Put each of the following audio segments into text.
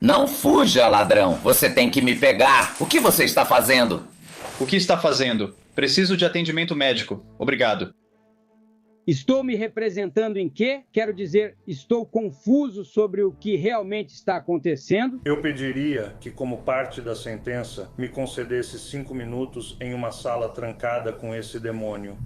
Não fuja, ladrão. Você tem que me pegar. O que você está fazendo? O que está fazendo? Preciso de atendimento médico. Obrigado. Estou me representando em quê? Quero dizer, estou confuso sobre o que realmente está acontecendo. Eu pediria que, como parte da sentença, me concedesse 5 minutos em uma sala trancada com esse demônio.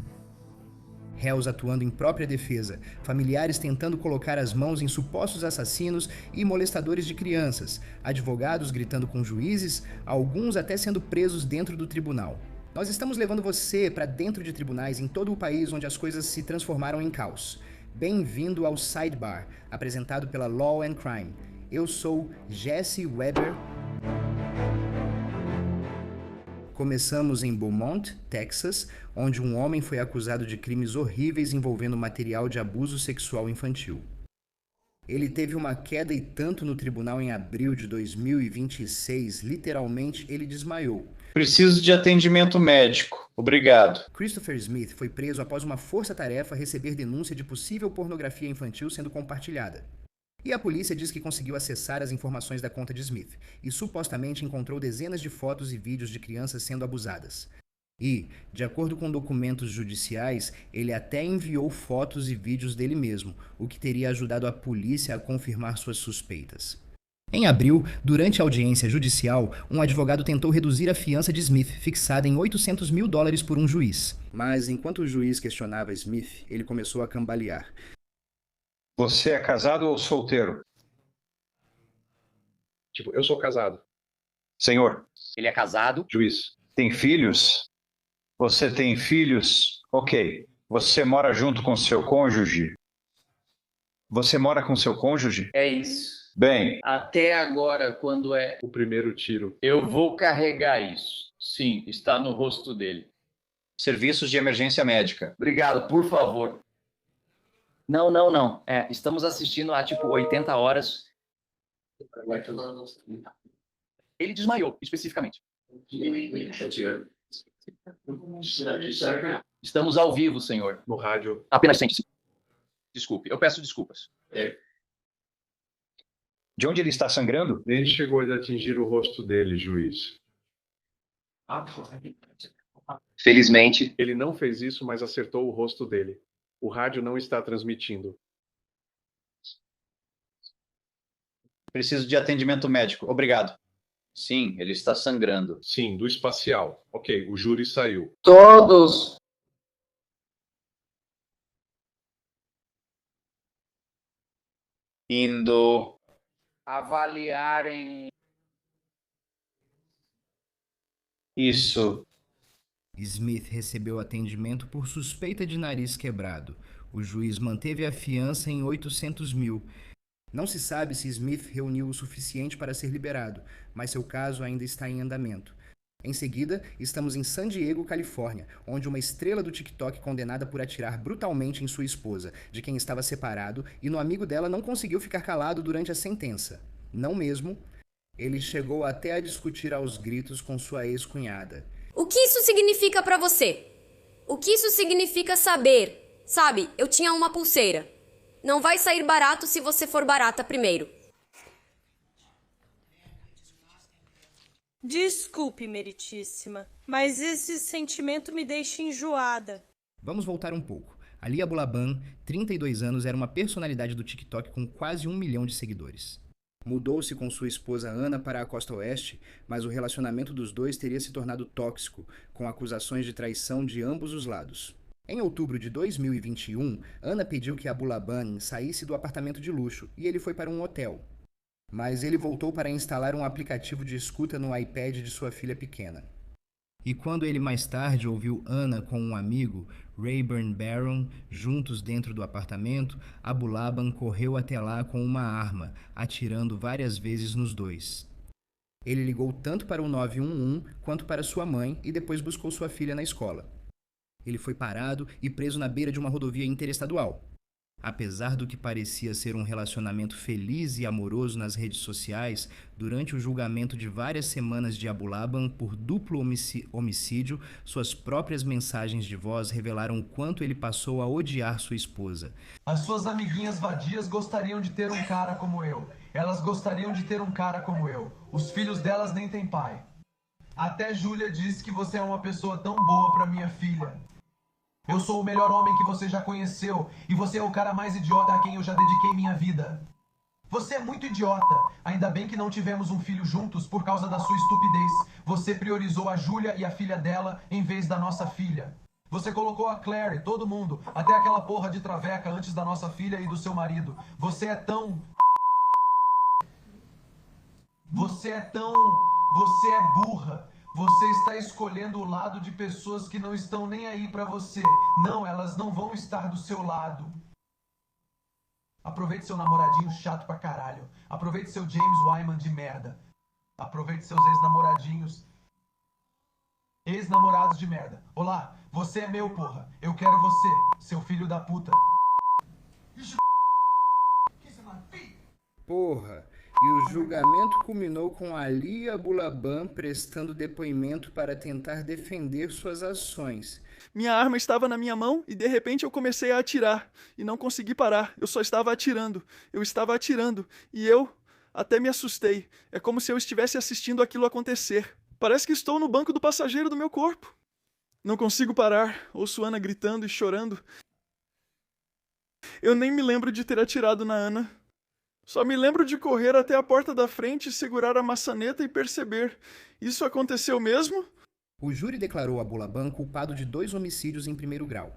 Réus atuando em própria defesa, familiares tentando colocar as mãos em supostos assassinos e molestadores de crianças, advogados gritando com juízes, alguns até sendo presos dentro do tribunal. Nós estamos levando você para dentro de tribunais em todo o país onde as coisas se transformaram em caos. Bem-vindo ao Sidebar, apresentado pela Law and Crime. Eu sou Jesse Weber. Começamos em Beaumont, Texas, onde um homem foi acusado de crimes horríveis envolvendo material de abuso sexual infantil. Ele teve uma queda e tanto no tribunal em abril de 2026, literalmente ele desmaiou. Preciso de atendimento médico. Obrigado. Christopher Smith foi preso após uma força-tarefa receber denúncia de possível pornografia infantil sendo compartilhada. E a polícia diz que conseguiu acessar as informações da conta de Smith e supostamente encontrou dezenas de fotos e vídeos de crianças sendo abusadas. E, de acordo com documentos judiciais, ele até enviou fotos e vídeos dele mesmo, o que teria ajudado a polícia a confirmar suas suspeitas. Em abril, durante a audiência judicial, um advogado tentou reduzir a fiança de Smith, fixada em $800 mil por um juiz. Mas, enquanto o juiz questionava Smith, ele começou a cambalear. Você é casado ou solteiro? Eu sou casado. Senhor. Ele é casado? Juiz. Tem filhos? Você tem filhos? Ok. Você mora junto com seu cônjuge? Você mora com seu cônjuge? É isso. Bem. Até agora, quando é o primeiro tiro. Eu vou carregar isso. Sim, está no rosto dele. Serviços de emergência médica. Obrigado, por favor. Não. Estamos assistindo há 80 horas. Ele desmaiou, especificamente. Estamos ao vivo, senhor. No rádio. Apenas sente-se. Desculpe, eu peço desculpas. De onde ele está sangrando? Ele chegou a atingir o rosto dele, juiz. Felizmente. Ele não fez isso, mas acertou o rosto dele. O rádio não está transmitindo. Preciso de atendimento médico. Obrigado. Sim, ele está sangrando. Sim, do espacial. Ok, o júri saiu. Todos. Indo. Avaliarem. Isso. Smith recebeu atendimento por suspeita de nariz quebrado. O juiz manteve a fiança em $800 mil. Não se sabe se Smith reuniu o suficiente para ser liberado, mas seu caso ainda está em andamento. Em seguida, estamos em San Diego, Califórnia, onde uma estrela do TikTok condenada por atirar brutalmente em sua esposa, de quem estava separado, e no amigo dela não conseguiu ficar calado durante a sentença. Não mesmo. Ele chegou até a discutir aos gritos com sua ex-cunhada. O que isso significa pra você? O que isso significa saber? Sabe, eu tinha uma pulseira. Não vai sair barato se você for barata primeiro. Desculpe, meritíssima, mas esse sentimento me deixa enjoada. Vamos voltar um pouco. Ali Abulaban, 32 anos, era uma personalidade do TikTok com quase 1 milhão de seguidores. Mudou-se com sua esposa Ana para a costa oeste, mas o relacionamento dos dois teria se tornado tóxico, com acusações de traição de ambos os lados. Em outubro de 2021, Ana pediu que Abulaban saísse do apartamento de luxo e ele foi para um hotel. Mas ele voltou para instalar um aplicativo de escuta no iPad de sua filha pequena. E quando ele mais tarde ouviu Ana com um amigo, Rayburn Barron, juntos dentro do apartamento, Abulaban correu até lá com uma arma, atirando várias vezes nos dois. Ele ligou tanto para o 911 quanto para sua mãe e depois buscou sua filha na escola. Ele foi parado e preso na beira de uma rodovia interestadual. Apesar do que parecia ser um relacionamento feliz e amoroso nas redes sociais, durante o julgamento de várias semanas de Abulaban por duplo homicídio, suas próprias mensagens de voz revelaram o quanto ele passou a odiar sua esposa. As suas amiguinhas vadias gostariam de ter um cara como eu. Elas gostariam de ter um cara como eu. Os filhos delas nem têm pai. Até Júlia disse que você é uma pessoa tão boa pra minha filha. Eu sou o melhor homem que você já conheceu e você é o cara mais idiota a quem eu já dediquei minha vida. Você é muito idiota. Ainda bem que não tivemos um filho juntos por causa da sua estupidez. Você priorizou a Júlia e a filha dela em vez da nossa filha. Você colocou a Claire, todo mundo, até aquela porra de traveca antes da nossa filha e do seu marido. Você é burra. Você está escolhendo o lado de pessoas que não estão nem aí pra você. Não, elas não vão estar do seu lado. Aproveite seu namoradinho chato pra caralho. Aproveite seu James Wyman de merda. Aproveite seus ex-namorados de merda. Olá, você é meu, porra. Eu quero você, seu filho da puta. Porra, e o julgamento culminou com Ali Abulaban prestando depoimento para tentar defender suas ações. Minha arma estava na minha mão e de repente eu comecei a atirar. E não consegui parar, eu só estava atirando. Eu estava atirando e eu até me assustei. É como se eu estivesse assistindo aquilo acontecer. Parece que estou no banco do passageiro do meu corpo. Não consigo parar, ouço Ana gritando e chorando. Eu nem me lembro de ter atirado na Ana. Só me lembro de correr até a porta da frente, segurar a maçaneta e perceber. Isso aconteceu mesmo? O júri declarou Abulaban culpado de 2 homicídios em primeiro grau.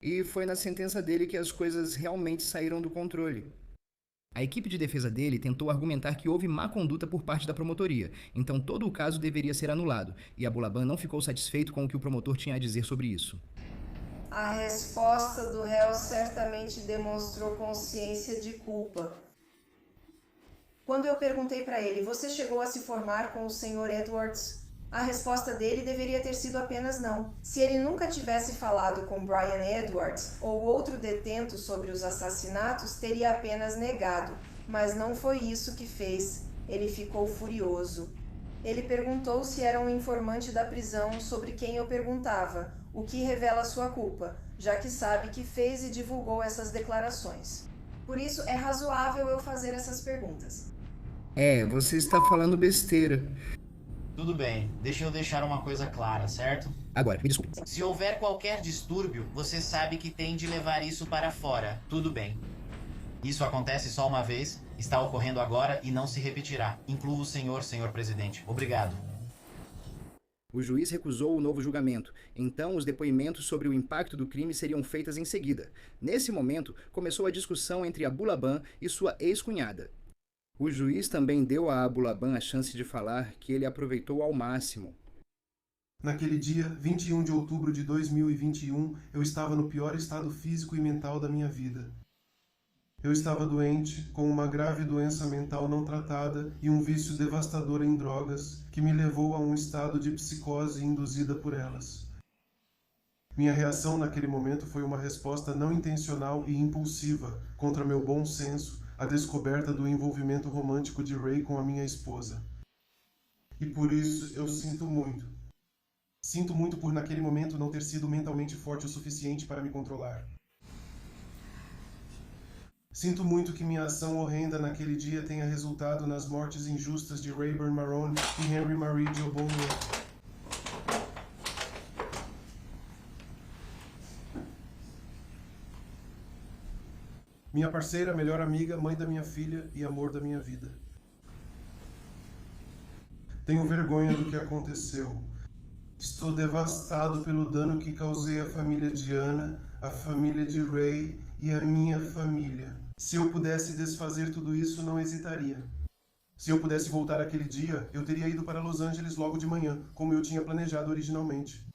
E foi na sentença dele que as coisas realmente saíram do controle. A equipe de defesa dele tentou argumentar que houve má conduta por parte da promotoria, então todo o caso deveria ser anulado, e Abulaban não ficou satisfeito com o que o promotor tinha a dizer sobre isso. A resposta do réu certamente demonstrou consciência de culpa. Quando eu perguntei para ele, você chegou a se formar com o Sr. Edwards? A resposta dele deveria ter sido apenas não. Se ele nunca tivesse falado com Brian Edwards ou outro detento sobre os assassinatos, teria apenas negado. Mas não foi isso que fez. Ele ficou furioso. Ele perguntou se era um informante da prisão sobre quem eu perguntava, o que revela sua culpa, já que sabe que fez e divulgou essas declarações. Por isso, é razoável eu fazer essas perguntas. Você está falando besteira. Tudo bem, deixa eu deixar uma coisa clara, certo? Agora, me desculpe. Se houver qualquer distúrbio, você sabe que tem de levar isso para fora. Tudo bem. Isso acontece só uma vez, está ocorrendo agora e não se repetirá. Inclua o senhor presidente. Obrigado. O juiz recusou o novo julgamento, então os depoimentos sobre o impacto do crime seriam feitos em seguida. Nesse momento, começou a discussão entre Abulaban e sua ex-cunhada. O juiz também deu a Abulaban a chance de falar, que ele aproveitou ao máximo. Naquele dia, 21 de outubro de 2021, eu estava no pior estado físico e mental da minha vida. Eu estava doente, com uma grave doença mental não tratada e um vício devastador em drogas, que me levou a um estado de psicose induzida por elas. Minha reação naquele momento foi uma resposta não intencional e impulsiva contra meu bom senso, a descoberta do envolvimento romântico de Ray com a minha esposa. E por isso eu sinto muito. Sinto muito por naquele momento não ter sido mentalmente forte o suficiente para me controlar. Sinto muito que minha ação horrenda naquele dia tenha resultado nas mortes injustas de Rayburn Marone e Henry Marie Jo Bonner. Minha parceira, melhor amiga, mãe da minha filha e amor da minha vida. Tenho vergonha do que aconteceu. Estou devastado pelo dano que causei à família de Ana, à família de Ray e à minha família. Se eu pudesse desfazer tudo isso, não hesitaria. Se eu pudesse voltar aquele dia, eu teria ido para Los Angeles logo de manhã, como eu tinha planejado originalmente.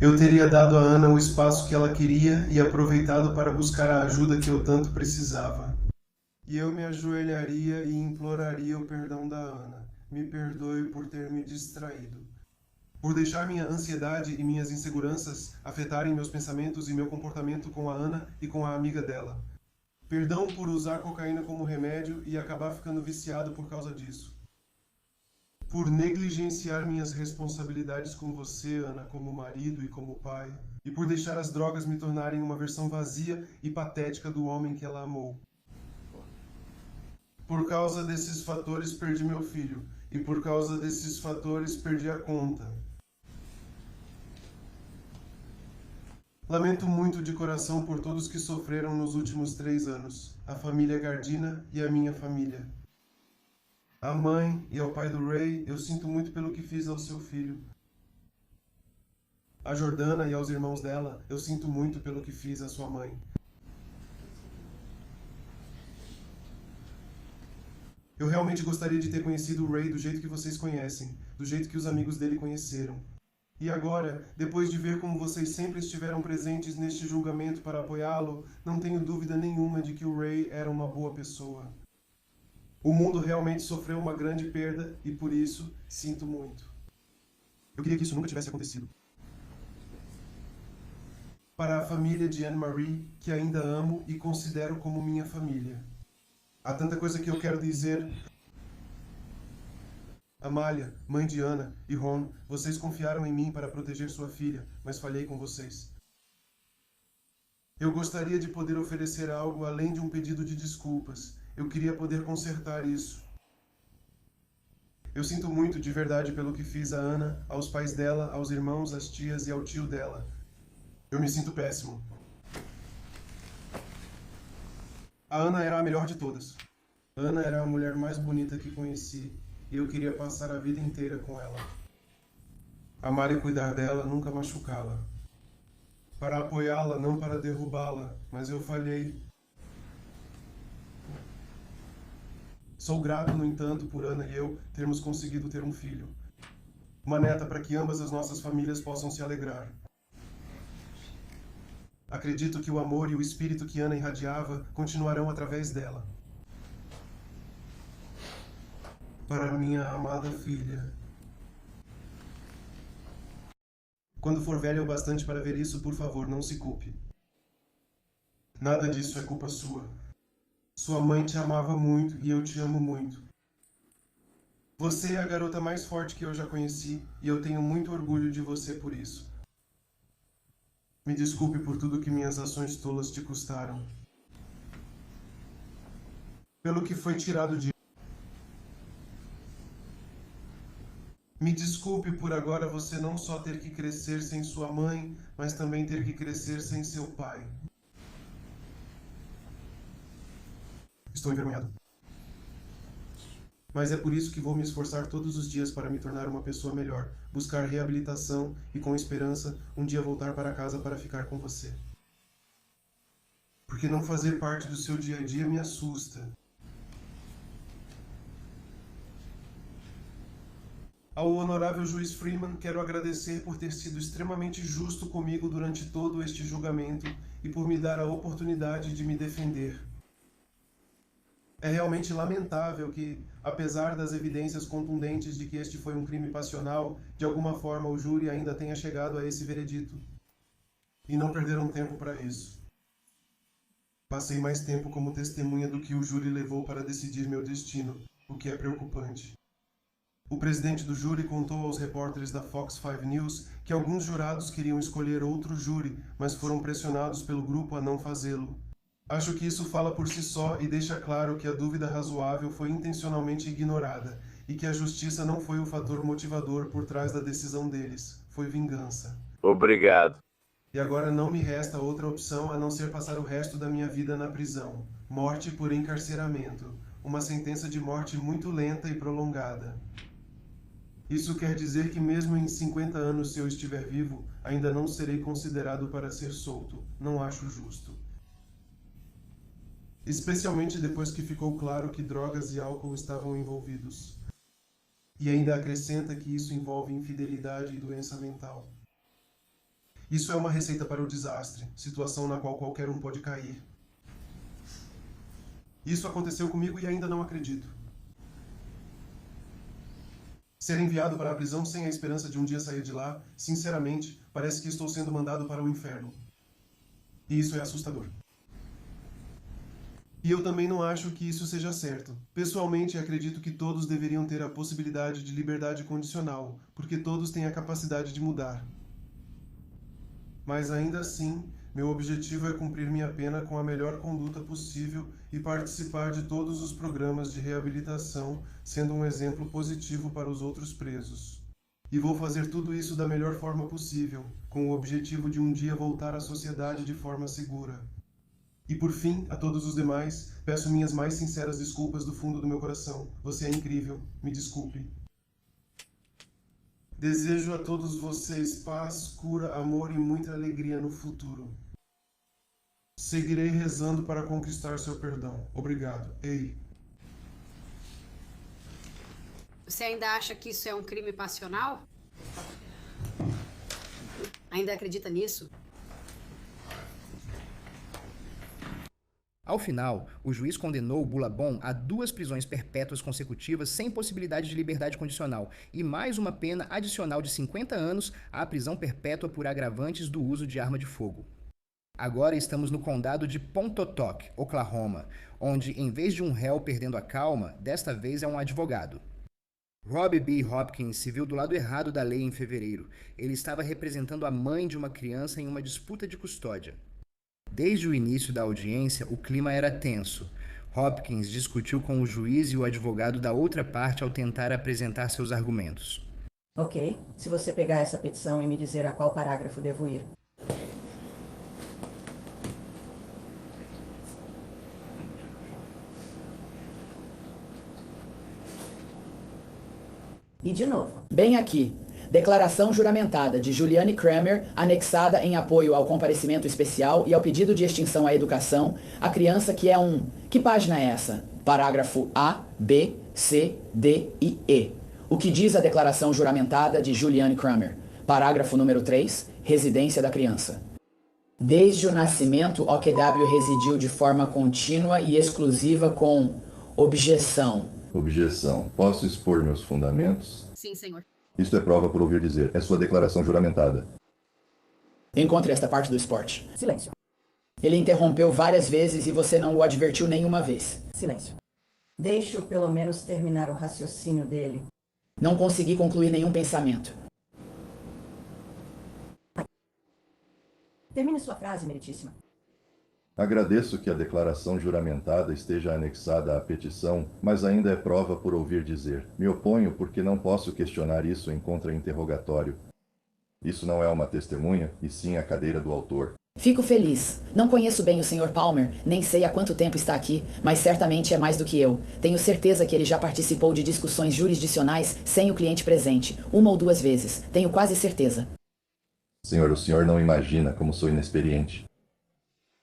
Eu teria dado a Ana o espaço que ela queria e aproveitado para buscar a ajuda que eu tanto precisava. E eu me ajoelharia e imploraria o perdão da Ana. Me perdoe por ter me distraído. Por deixar minha ansiedade e minhas inseguranças afetarem meus pensamentos e meu comportamento com a Ana e com a amiga dela. Perdão por usar cocaína como remédio e acabar ficando viciado por causa disso. Por negligenciar minhas responsabilidades com você, Ana, como marido e como pai. E por deixar as drogas me tornarem uma versão vazia e patética do homem que ela amou. Por causa desses fatores perdi meu filho, e por causa desses fatores perdi a conta. Lamento muito de coração por todos que sofreram nos últimos 3 anos, a família Gardina e a minha família. A mãe e ao pai do Ray, eu sinto muito pelo que fiz ao seu filho. A Jordana e aos irmãos dela, eu sinto muito pelo que fiz à sua mãe. Eu realmente gostaria de ter conhecido o Ray do jeito que vocês conhecem, do jeito que os amigos dele conheceram. E agora, depois de ver como vocês sempre estiveram presentes neste julgamento para apoiá-lo, não tenho dúvida nenhuma de que o Ray era uma boa pessoa. O mundo realmente sofreu uma grande perda e por isso sinto muito. Eu queria que isso nunca tivesse acontecido. Para a família de Anne-Marie, que ainda amo e considero como minha família. Há tanta coisa que eu quero dizer. Amália, mãe de Ana, e Ron, vocês confiaram em mim para proteger sua filha, mas falhei com vocês. Eu gostaria de poder oferecer algo além de um pedido de desculpas. Eu queria poder consertar isso. Eu sinto muito de verdade pelo que fiz a Ana, aos pais dela, aos irmãos, às tias e ao tio dela. Eu me sinto péssimo. A Ana era a melhor de todas. Ana era a mulher mais bonita que conheci. E eu queria passar a vida inteira com ela. Amar e cuidar dela, nunca machucá-la. Para apoiá-la, não para derrubá-la, mas eu falhei. Sou grato, no entanto, por Ana e eu termos conseguido ter um filho. Uma neta para que ambas as nossas famílias possam se alegrar. Acredito que o amor e o espírito que Ana irradiava continuarão através dela. Para minha amada filha. Quando for velha o bastante para ver isso, por favor, não se culpe. Nada disso é culpa sua. Sua mãe te amava muito e eu te amo muito. Você é a garota mais forte que eu já conheci e eu tenho muito orgulho de você por isso. Me desculpe por tudo que minhas ações tolas te custaram. Pelo que foi tirado de... Me desculpe por agora você não só ter que crescer sem sua mãe, mas também ter que crescer sem seu pai. Estou envergonhado. Mas é por isso que vou me esforçar todos os dias para me tornar uma pessoa melhor, buscar reabilitação e, com esperança, um dia voltar para casa para ficar com você. Porque não fazer parte do seu dia a dia me assusta. Ao honorável juiz Freeman, quero agradecer por ter sido extremamente justo comigo durante todo este julgamento e por me dar a oportunidade de me defender. É realmente lamentável que, apesar das evidências contundentes de que este foi um crime passional, de alguma forma o júri ainda tenha chegado a esse veredito. E não perderam tempo para isso. Passei mais tempo como testemunha do que o júri levou para decidir meu destino, o que é preocupante. O presidente do júri contou aos repórteres da Fox 5 News que alguns jurados queriam escolher outro júri, mas foram pressionados pelo grupo a não fazê-lo. Acho que isso fala por si só e deixa claro que a dúvida razoável foi intencionalmente ignorada e que a justiça não foi o fator motivador por trás da decisão deles. Foi vingança. Obrigado. E agora não me resta outra opção a não ser passar o resto da minha vida na prisão. Morte por encarceramento. Uma sentença de morte muito lenta e prolongada. Isso quer dizer que mesmo em 50 anos, se eu estiver vivo, ainda não serei considerado para ser solto. Não acho justo. Especialmente depois que ficou claro que drogas e álcool estavam envolvidos. E ainda acrescenta que isso envolve infidelidade e doença mental. Isso é uma receita para o desastre, situação na qual qualquer um pode cair. Isso aconteceu comigo e ainda não acredito. Ser enviado para a prisão sem a esperança de um dia sair de lá, sinceramente, parece que estou sendo mandado para o inferno. E isso é assustador. E eu também não acho que isso seja certo. Pessoalmente, acredito que todos deveriam ter a possibilidade de liberdade condicional, porque todos têm a capacidade de mudar. Mas ainda assim, meu objetivo é cumprir minha pena com a melhor conduta possível e participar de todos os programas de reabilitação, sendo um exemplo positivo para os outros presos. E vou fazer tudo isso da melhor forma possível, com o objetivo de um dia voltar à sociedade de forma segura. E por fim, a todos os demais, peço minhas mais sinceras desculpas do fundo do meu coração. Você é incrível, me desculpe. Desejo a todos vocês paz, cura, amor e muita alegria no futuro. Seguirei rezando para conquistar seu perdão. Obrigado. Ei. Você ainda acha que isso é um crime passional? Ainda acredita nisso? Ao final, o juiz condenou Boullabon a 2 prisões perpétuas consecutivas sem possibilidade de liberdade condicional e mais uma pena adicional de 50 anos à prisão perpétua por agravantes do uso de arma de fogo. Agora estamos no condado de Pontotoc, Oklahoma, onde, em vez de um réu perdendo a calma, desta vez é um advogado. Robbie B. Hopkins se viu do lado errado da lei em fevereiro. Ele estava representando a mãe de uma criança em uma disputa de custódia. Desde o início da audiência, o clima era tenso. Hopkins discutiu com o juiz e o advogado da outra parte ao tentar apresentar seus argumentos. Ok, se você pegar essa petição e me dizer a qual parágrafo devo ir. E de novo. Bem aqui. Declaração juramentada de Juliane Kramer, anexada em apoio ao comparecimento especial e ao pedido de extinção à educação, a criança que é um... Que página é essa? Parágrafo A, B, C, D e E. O que diz a declaração juramentada de Juliane Kramer? Parágrafo número 3, residência da criança. Desde o nascimento, OQW residiu de forma contínua e exclusiva com objeção. Objeção. Posso expor meus fundamentos? Sim, senhor. Isto é prova por ouvir dizer. É sua declaração juramentada. Encontre esta parte do esporte. Silêncio. Ele interrompeu várias vezes e você não o advertiu nenhuma vez. Silêncio. Deixe-o pelo menos terminar o raciocínio dele. Não consegui concluir nenhum pensamento. Termine sua frase, meritíssima. Agradeço que a declaração juramentada esteja anexada à petição, mas ainda é prova por ouvir dizer. Me oponho porque não posso questionar isso em contra-interrogatório. Isso não é uma testemunha, e sim a cadeira do autor. Fico feliz. Não conheço bem o Sr. Palmer, nem sei há quanto tempo está aqui, mas certamente é mais do que eu. Tenho certeza que ele já participou de discussões jurisdicionais sem o cliente presente, 1 ou 2 vezes. Tenho quase certeza. Senhor, o senhor não imagina como sou inexperiente.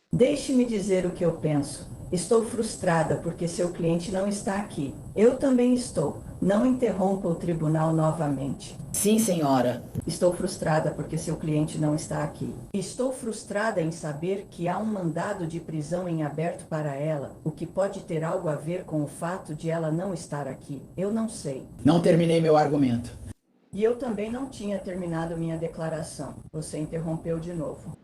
Deixe-me dizer o que eu penso. Estou frustrada porque seu cliente não está aqui. Eu também estou. Não interrompa o tribunal novamente. Sim, senhora. Estou frustrada porque seu cliente não está aqui. Estou frustrada em saber que há um mandado de prisão em aberto para ela, o que pode ter algo a ver com o fato de ela não estar aqui. Eu não sei. Não terminei meu argumento. E eu também não tinha terminado minha declaração. Você interrompeu de novo.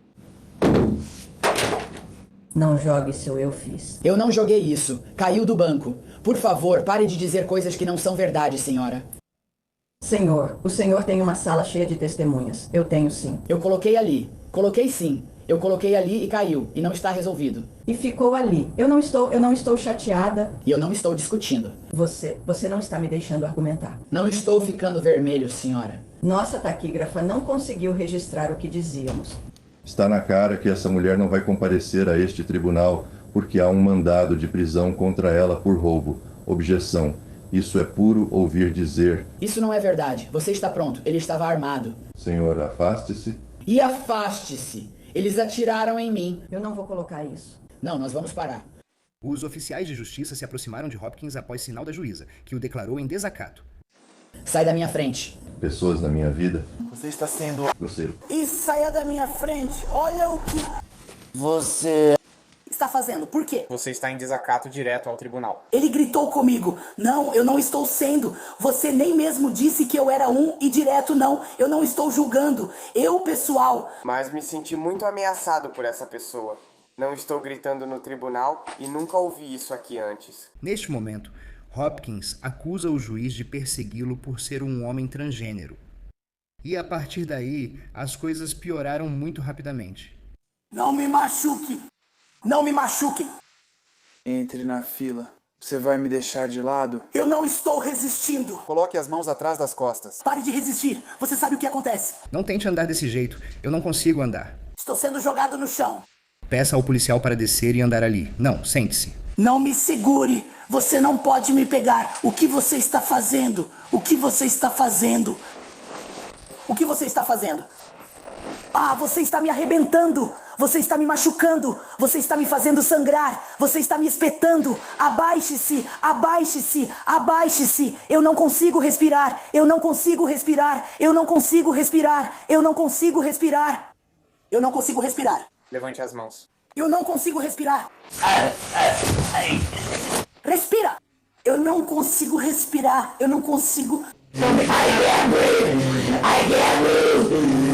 Não jogue seu eu fiz. Eu não joguei isso. Caiu do banco. Por favor, pare de dizer coisas que não são verdade, senhora. Senhor, o senhor tem uma sala cheia de testemunhas. Eu tenho sim. Eu coloquei ali. Coloquei sim. Eu coloquei ali e caiu. E não está resolvido. E ficou ali. Eu não estou chateada. E eu não estou discutindo. Você não está me deixando argumentar. Não estou ficando vermelho, senhora. Nossa taquígrafa não conseguiu registrar o que dizíamos. Está na cara que essa mulher não vai comparecer a este tribunal porque há um mandado de prisão contra ela por roubo. Objeção. Isso é puro ouvir dizer. Isso não é verdade. Você está pronto. Ele estava armado. Senhor, afaste-se. E afaste-se. Eles atiraram em mim. Eu não vou colocar isso. Não, nós vamos parar. Os oficiais de justiça se aproximaram de Hopkins após sinal da juíza, que o declarou em desacato. Sai da minha frente. Pessoas na minha vida. Você está sendo grosseiro. E saia da minha frente. Olha o que você está fazendo. Por quê? Você está em desacato direto ao tribunal. Ele gritou comigo. Não, eu não estou sendo. Você nem mesmo disse que eu era e direto não. Eu não estou julgando. Eu, pessoal. Mas me senti muito ameaçado por essa pessoa. Não estou gritando no tribunal e nunca ouvi isso aqui antes. Neste momento, Hopkins acusa o juiz de persegui-lo por ser um homem transgênero. E a partir daí, as coisas pioraram muito rapidamente. Não me machuque! Não me machuquem! Entre na fila. Você vai me deixar de lado? Eu não estou resistindo. Coloque as mãos atrás das costas. Pare de resistir. Você sabe o que acontece. Não tente andar desse jeito. Eu não consigo andar. Estou sendo jogado no chão. Peça ao policial para descer e andar ali. Não, sente-se. Não me segure. Você não pode me pegar. O que você está fazendo? O que você está fazendo? O que você está fazendo? Ah, você está me arrebentando. Você está me machucando. Você está me fazendo sangrar. Você está me espetando. Abaixe-se, abaixe-se, abaixe-se. Eu não consigo respirar. Eu não consigo respirar. Eu não consigo respirar. Eu não consigo respirar. Eu não consigo respirar. Levante as mãos. Eu não consigo respirar. Respira. Eu não consigo respirar. Eu não consigo. I can't breathe. I can't breathe.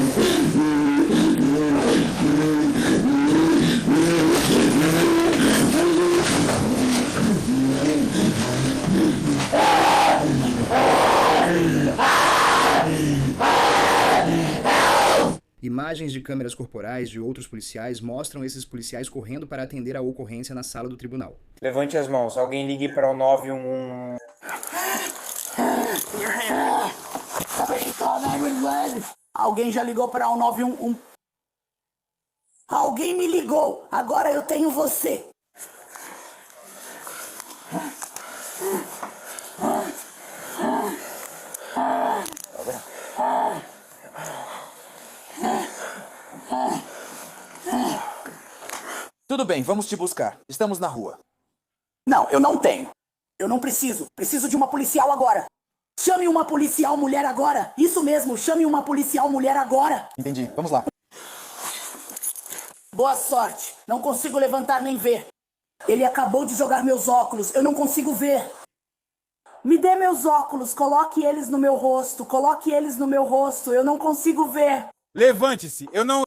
Imagens de câmeras corporais de outros policiais mostram esses policiais correndo para atender a ocorrência na sala do tribunal. Levante as mãos. Alguém ligue para o 911. Alguém já ligou para o 911? Alguém me ligou. Agora eu tenho você. Tudo bem, vamos te buscar. Estamos na rua. Não, eu não tenho. Eu não preciso. Preciso de uma policial agora. Chame uma policial mulher agora. Isso mesmo, chame uma policial mulher agora. Entendi. Vamos lá. Boa sorte. Não consigo levantar nem ver. Ele acabou de jogar meus óculos. Eu não consigo ver. Me dê meus óculos. Coloque eles no meu rosto. Coloque eles no meu rosto. Eu não consigo ver. Levante-se. Eu não...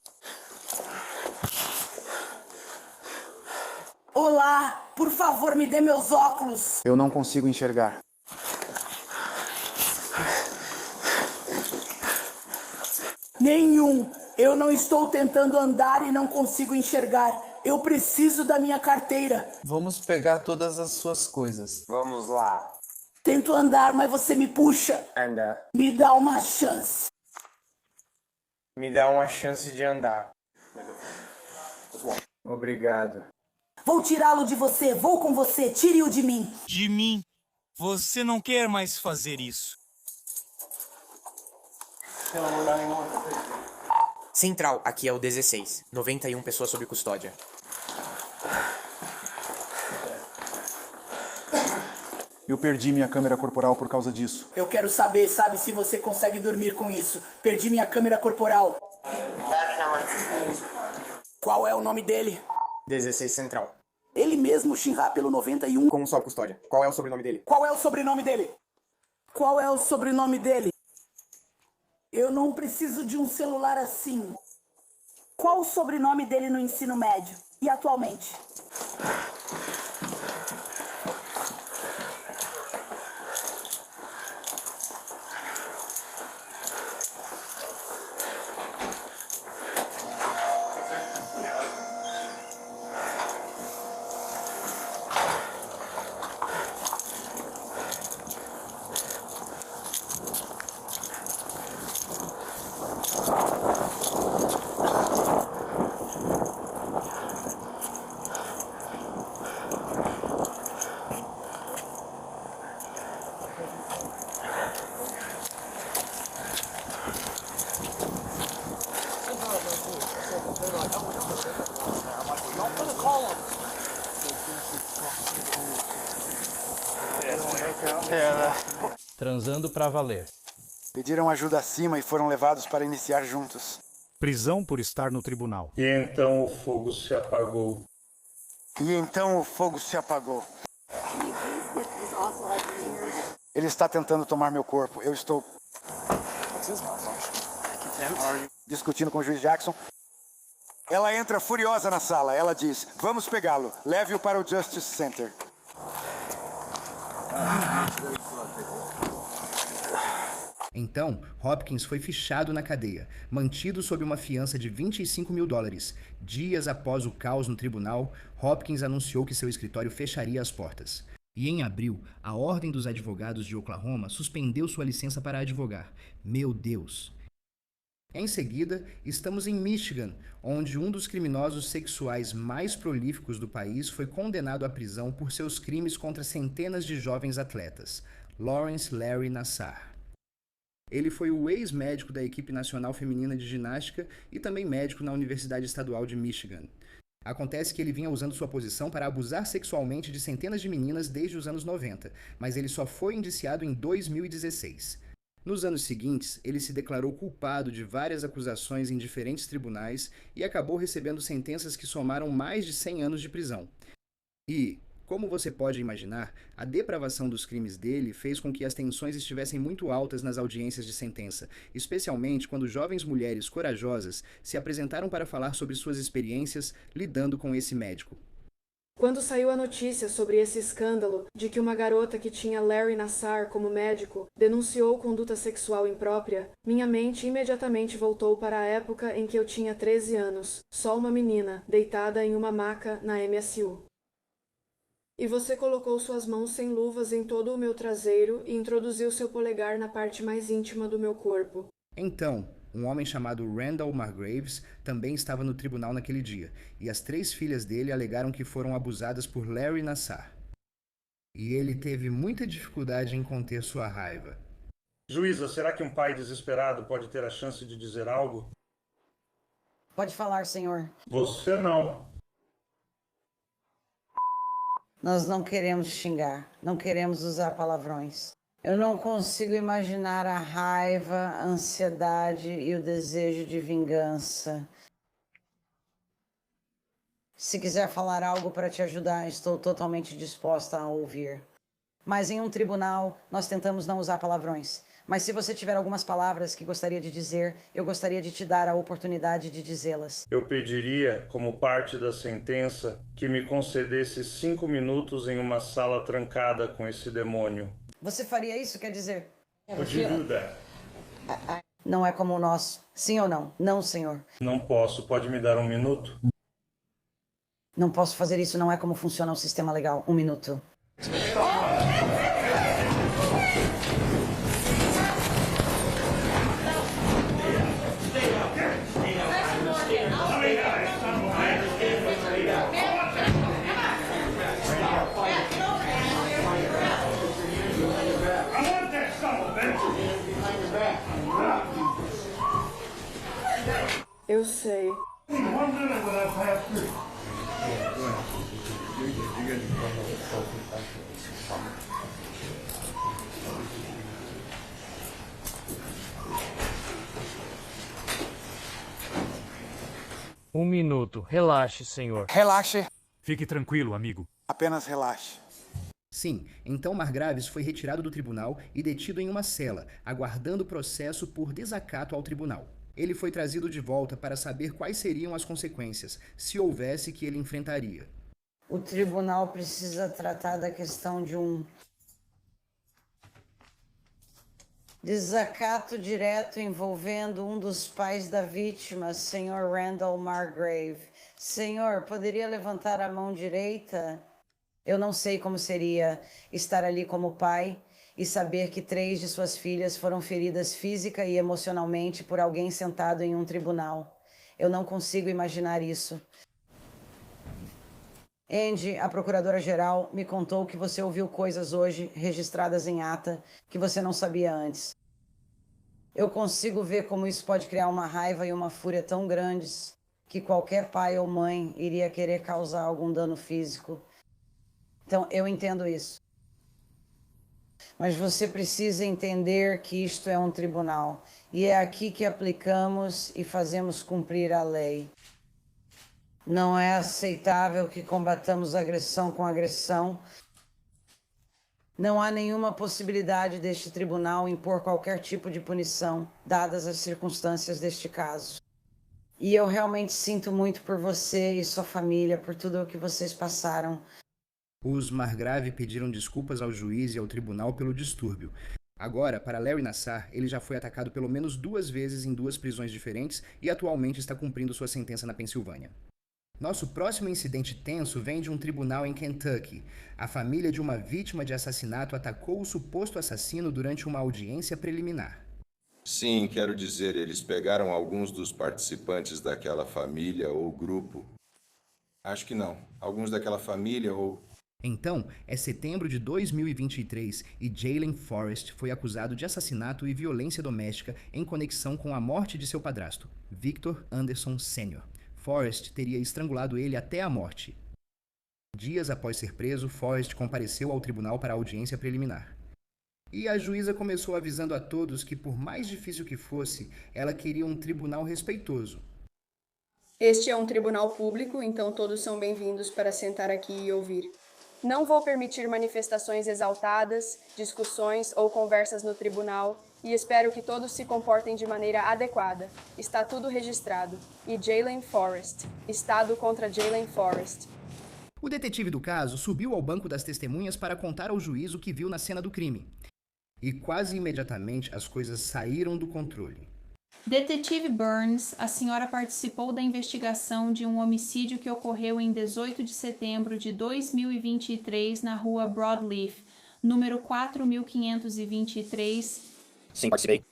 Olá. Por favor, me dê meus óculos. Eu não consigo enxergar. Nenhum. Eu não estou tentando andar e não consigo enxergar. Eu preciso da minha carteira. Vamos pegar todas as suas coisas. Vamos lá. Tento andar, mas você me puxa. Anda. Me dá uma chance. Me dá uma chance de andar. Obrigado. Vou tirá-lo de você. Vou com você. Tire-o de mim. De mim? Você não quer mais fazer isso. Central, aqui é o 16. 91 pessoas sob custódia. Eu perdi minha câmera corporal por causa disso. Eu quero saber, sabe, se você consegue dormir com isso. Perdi minha câmera corporal. Qual é o nome dele? 16 Central. Ele mesmo, Shinra, pelo 91. Com sob custódia. Qual é o sobrenome dele? Qual é o sobrenome dele? Qual é o sobrenome dele? Eu não preciso de um celular assim. Qual o sobrenome dele no ensino médio? E atualmente? Transando pra valer. Pediram ajuda acima e foram levados para iniciar juntos. Prisão por estar no tribunal. E então o fogo se apagou. Ele está tentando tomar meu corpo. Eu estou discutindo com o juiz Jackson. Ela entra furiosa na sala. Ela diz: vamos pegá-lo. Leve-o para o Justice Center. Então, Hopkins foi fichado na cadeia, mantido sob uma fiança de $25 mil. Dias após o caos no tribunal, Hopkins anunciou que seu escritório fecharia as portas. E em abril, a Ordem dos Advogados de Oklahoma suspendeu sua licença para advogar. Meu Deus! Em seguida, estamos em Michigan, onde um dos criminosos sexuais mais prolíficos do país foi condenado à prisão por seus crimes contra centenas de jovens atletas, Lawrence Larry Nassar. Ele foi o ex-médico da equipe nacional feminina de ginástica e também médico na Universidade Estadual de Michigan. Acontece que ele vinha usando sua posição para abusar sexualmente de centenas de meninas desde os anos 90, mas ele só foi indiciado em 2016. Nos anos seguintes, ele se declarou culpado de várias acusações em diferentes tribunais e acabou recebendo sentenças que somaram mais de 100 anos de prisão. E, como você pode imaginar, a depravação dos crimes dele fez com que as tensões estivessem muito altas nas audiências de sentença, especialmente quando jovens mulheres corajosas se apresentaram para falar sobre suas experiências lidando com esse médico. Quando saiu a notícia sobre esse escândalo de que uma garota que tinha Larry Nassar como médico denunciou conduta sexual imprópria, minha mente imediatamente voltou para a época em que eu tinha 13 anos, só uma menina, deitada em uma maca na MSU. E você colocou suas mãos sem luvas em todo o meu traseiro e introduziu seu polegar na parte mais íntima do meu corpo. Então, um homem chamado Randall Margraves também estava no tribunal naquele dia, e as 3 filhas dele alegaram que foram abusadas por Larry Nassar. E ele teve muita dificuldade em conter sua raiva. Juíza, será que um pai desesperado pode ter a chance de dizer algo? Pode falar, senhor. Você não. Nós não queremos xingar, não queremos usar palavrões. Eu não consigo imaginar a raiva, a ansiedade e o desejo de vingança. Se quiser falar algo para te ajudar, estou totalmente disposta a ouvir. Mas em um tribunal, nós tentamos não usar palavrões. Mas se você tiver algumas palavras que gostaria de dizer, eu gostaria de te dar a oportunidade de dizê-las. Eu pediria, como parte da sentença, que me concedesse 5 minutos em uma sala trancada com esse demônio. Você faria isso, quer dizer? Ajuda. Não é como o nosso. Sim ou não? Não, senhor. Não posso. Pode me dar 1 minuto? Não posso fazer isso. Não é como funciona o sistema legal. 1 minuto. Eu sei. Um minuto. Relaxe, senhor. Relaxe. Fique tranquilo, amigo. Apenas relaxe. Sim, então Margraves foi retirado do tribunal e detido em uma cela, aguardando o processo por desacato ao tribunal. Ele foi trazido de volta para saber quais seriam as consequências, se houvesse, que ele enfrentaria. O tribunal precisa tratar da questão de um desacato direto envolvendo um dos pais da vítima, Sr. Randall Margrave. Senhor, poderia levantar a mão direita? Eu não sei como seria estar ali como pai e saber que 3 de suas filhas foram feridas física e emocionalmente por alguém sentado em um tribunal. Eu não consigo imaginar isso. Andy, a procuradora-geral, me contou que você ouviu coisas hoje registradas em ata que você não sabia antes. Eu consigo ver como isso pode criar uma raiva e uma fúria tão grandes que qualquer pai ou mãe iria querer causar algum dano físico. Então, eu entendo isso. Mas você precisa entender que isto é um tribunal. E é aqui que aplicamos e fazemos cumprir a lei. Não é aceitável que combatamos agressão com agressão. Não há nenhuma possibilidade deste tribunal impor qualquer tipo de punição, dadas as circunstâncias deste caso. E eu realmente sinto muito por você e sua família, por tudo o que vocês passaram. Os Margrave pediram desculpas ao juiz e ao tribunal pelo distúrbio. Agora, para Larry Nassar, ele já foi atacado pelo menos 2 vezes em 2 prisões diferentes e atualmente está cumprindo sua sentença na Pensilvânia. Nosso próximo incidente tenso vem de um tribunal em Kentucky. A família de uma vítima de assassinato atacou o suposto assassino durante uma audiência preliminar. Sim, quero dizer, eles pegaram alguns dos participantes daquela família ou grupo. Acho que não. Alguns daquela família ou... Então, é setembro de 2023 e Jaylen Forrest foi acusado de assassinato e violência doméstica em conexão com a morte de seu padrasto, Victor Anderson Sr. Forrest teria estrangulado ele até a morte. Dias após ser preso, Forrest compareceu ao tribunal para a audiência preliminar. E a juíza começou avisando a todos que, por mais difícil que fosse, ela queria um tribunal respeitoso. Este é um tribunal público, então todos são bem-vindos para sentar aqui e ouvir. Não vou permitir manifestações exaltadas, discussões ou conversas no tribunal e espero que todos se comportem de maneira adequada. Está tudo registrado. E Jaylen Forrest. Estado contra Jaylen Forrest. O detetive do caso subiu ao banco das testemunhas para contar ao juiz o que viu na cena do crime. E quase imediatamente as coisas saíram do controle. Detetive Burns, a senhora participou da investigação de um homicídio que ocorreu em 18 de setembro de 2023 na rua Broadleaf, número 4523. Sim, participei.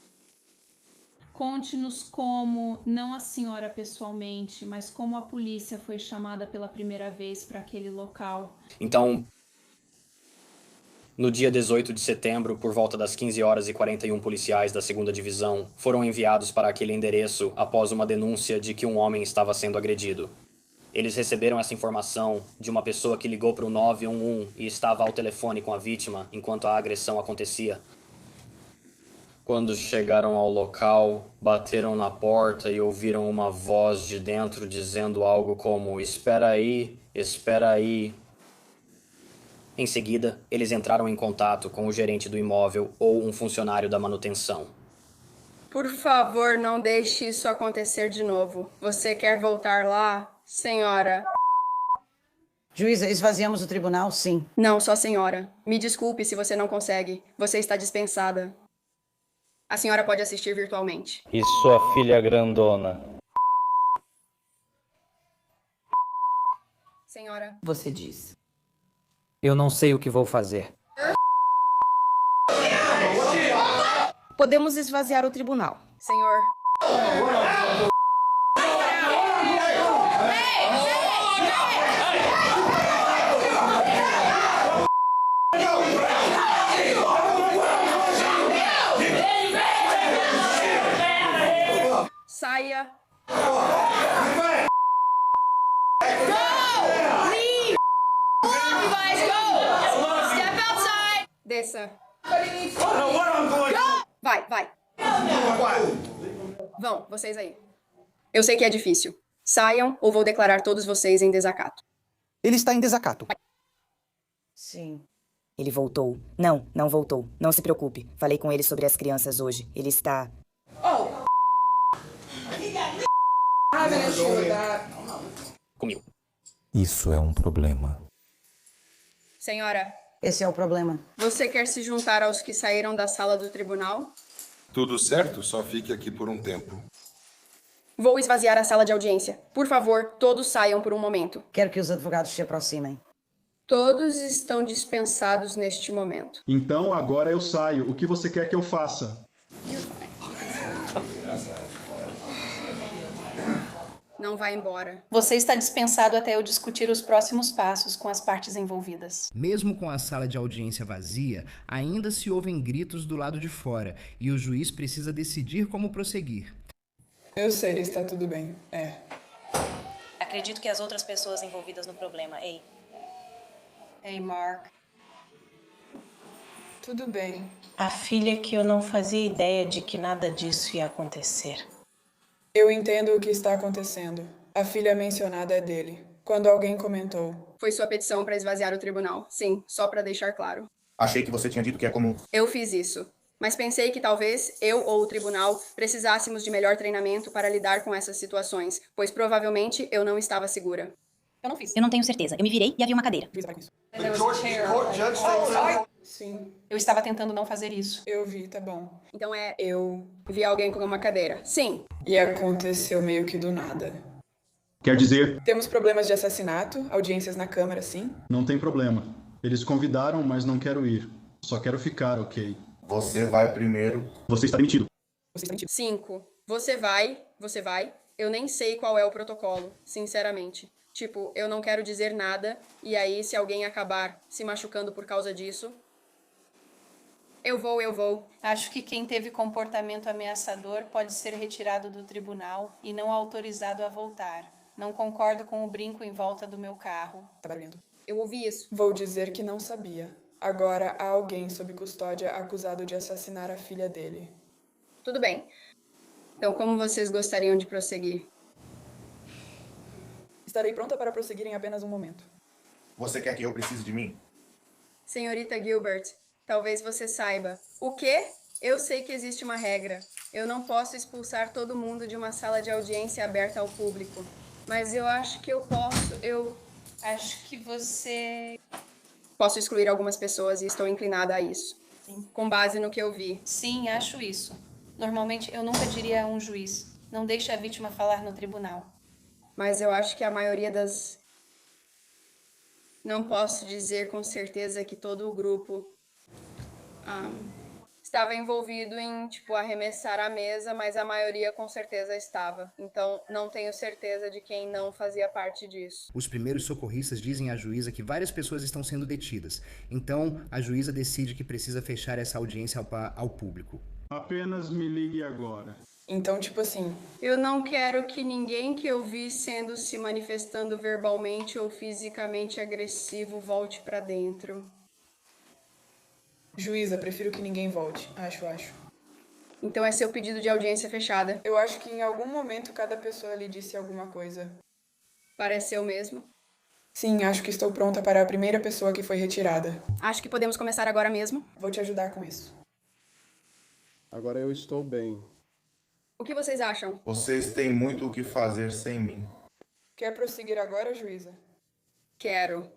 Conte-nos como, não a senhora pessoalmente, mas como a polícia foi chamada pela primeira vez para aquele local. Então, no dia 18 de setembro, por volta das 15 horas e 41 policiais da 2ª Divisão foram enviados para aquele endereço após uma denúncia de que um homem estava sendo agredido. Eles receberam essa informação de uma pessoa que ligou para o 911 e estava ao telefone com a vítima enquanto a agressão acontecia. Quando chegaram ao local, bateram na porta e ouviram uma voz de dentro dizendo algo como "Espera aí, espera aí". Em seguida, eles entraram em contato com o gerente do imóvel ou um funcionário da manutenção. Por favor, não deixe isso acontecer de novo. Você quer voltar lá, senhora? Juíza, esvaziamos o tribunal, sim. Não, só senhora. Me desculpe se você não consegue. Você está dispensada. A senhora pode assistir virtualmente. E sua filha grandona? Senhora. Você diz. Eu não sei o que vou fazer. Podemos esvaziar o tribunal. Senhor. Saia. Desça. Vai, vai. Vão, vocês aí. Eu sei que é difícil. Saiam ou vou declarar todos vocês em desacato. Ele está em desacato. Sim. Ele voltou. Não, não voltou. Não se preocupe. Falei com ele sobre as crianças hoje. Ele está... Comigo. Isso é um problema. Senhora. Esse é o problema. Você quer se juntar aos que saíram da sala do tribunal? Tudo certo, só fique aqui por um tempo. Vou esvaziar a sala de audiência. Por favor, todos saiam por um momento. Quero que os advogados se aproximem. Todos estão dispensados neste momento. Então agora eu saio. O que você quer que eu faça? Não vá embora. Você está dispensado até eu discutir os próximos passos com as partes envolvidas. Mesmo com a sala de audiência vazia, ainda se ouvem gritos do lado de fora e o juiz precisa decidir como prosseguir. Eu sei, está tudo bem. Acredito que as outras pessoas envolvidas no problema. Ei, Mark. Tudo bem. A filha que eu não fazia ideia de que nada disso ia acontecer. Eu entendo o que está acontecendo. A filha mencionada é dele. Quando alguém comentou. Foi sua petição para esvaziar o tribunal. Sim, só para deixar claro. Achei que você tinha dito que é comum. Eu fiz isso. Mas pensei que talvez eu ou o tribunal precisássemos de melhor treinamento para lidar com essas situações, pois provavelmente eu não estava segura. Eu não fiz. Eu não tenho certeza. Eu me virei e havia uma cadeira. Sim. Eu estava tentando não fazer isso. Eu vi, tá bom. Então eu vi alguém com uma cadeira. Sim. E aconteceu meio que do nada. Quer dizer, Temos problemas de assassinato, audiências na Câmara, sim? não tem problema. Eles convidaram, mas não quero ir. Só quero ficar, ok? Você vai primeiro. Você está demitido. 5. Você vai. Eu nem sei qual é o protocolo, sinceramente. Tipo, eu não quero dizer nada, e aí se alguém acabar se machucando por causa disso... Eu vou. Acho que quem teve comportamento ameaçador pode ser retirado do tribunal e não autorizado a voltar. Não concordo com o brinco em volta do meu carro. Tá barulhento. Eu ouvi isso. Vou dizer que não sabia. Agora há alguém sob custódia acusado de assassinar a filha dele. Tudo bem. Então, como vocês gostariam de prosseguir? Estarei pronta para prosseguir em apenas um momento. Você quer que eu precise de mim? Senhorita Gilbert, talvez você saiba. O quê? Eu sei que existe uma regra. Eu não posso expulsar todo mundo de uma sala de audiência aberta ao público. Mas eu acho que eu posso. Acho que você... Posso excluir algumas pessoas e estou inclinada a isso. Sim. Com base no que eu vi. Sim, acho isso. Normalmente, eu nunca diria a um juiz: não deixe a vítima falar no tribunal. Mas eu acho que a maioria das... Não posso dizer com certeza que todo o grupo estava envolvido em, arremessar a mesa, mas a maioria com certeza estava. Então, não tenho certeza de quem não fazia parte disso. Os primeiros socorristas dizem à juíza que várias pessoas estão sendo detidas. Então, a juíza decide que precisa fechar essa audiência ao público. Apenas me ligue agora. Então, tipo assim... Eu não quero que ninguém que eu vi se manifestando verbalmente ou fisicamente agressivo volte pra dentro. Juíza, prefiro que ninguém volte. Acho. Então é seu pedido de audiência fechada. Eu acho que em algum momento cada pessoa lhe disse alguma coisa. Pareceu mesmo? Sim, acho que estou pronta para a primeira pessoa que foi retirada. Acho que podemos começar agora mesmo. Vou te ajudar com isso. Agora eu estou bem. O que vocês acham? Vocês têm muito o que fazer sem mim. Quer prosseguir agora, juíza? Quero.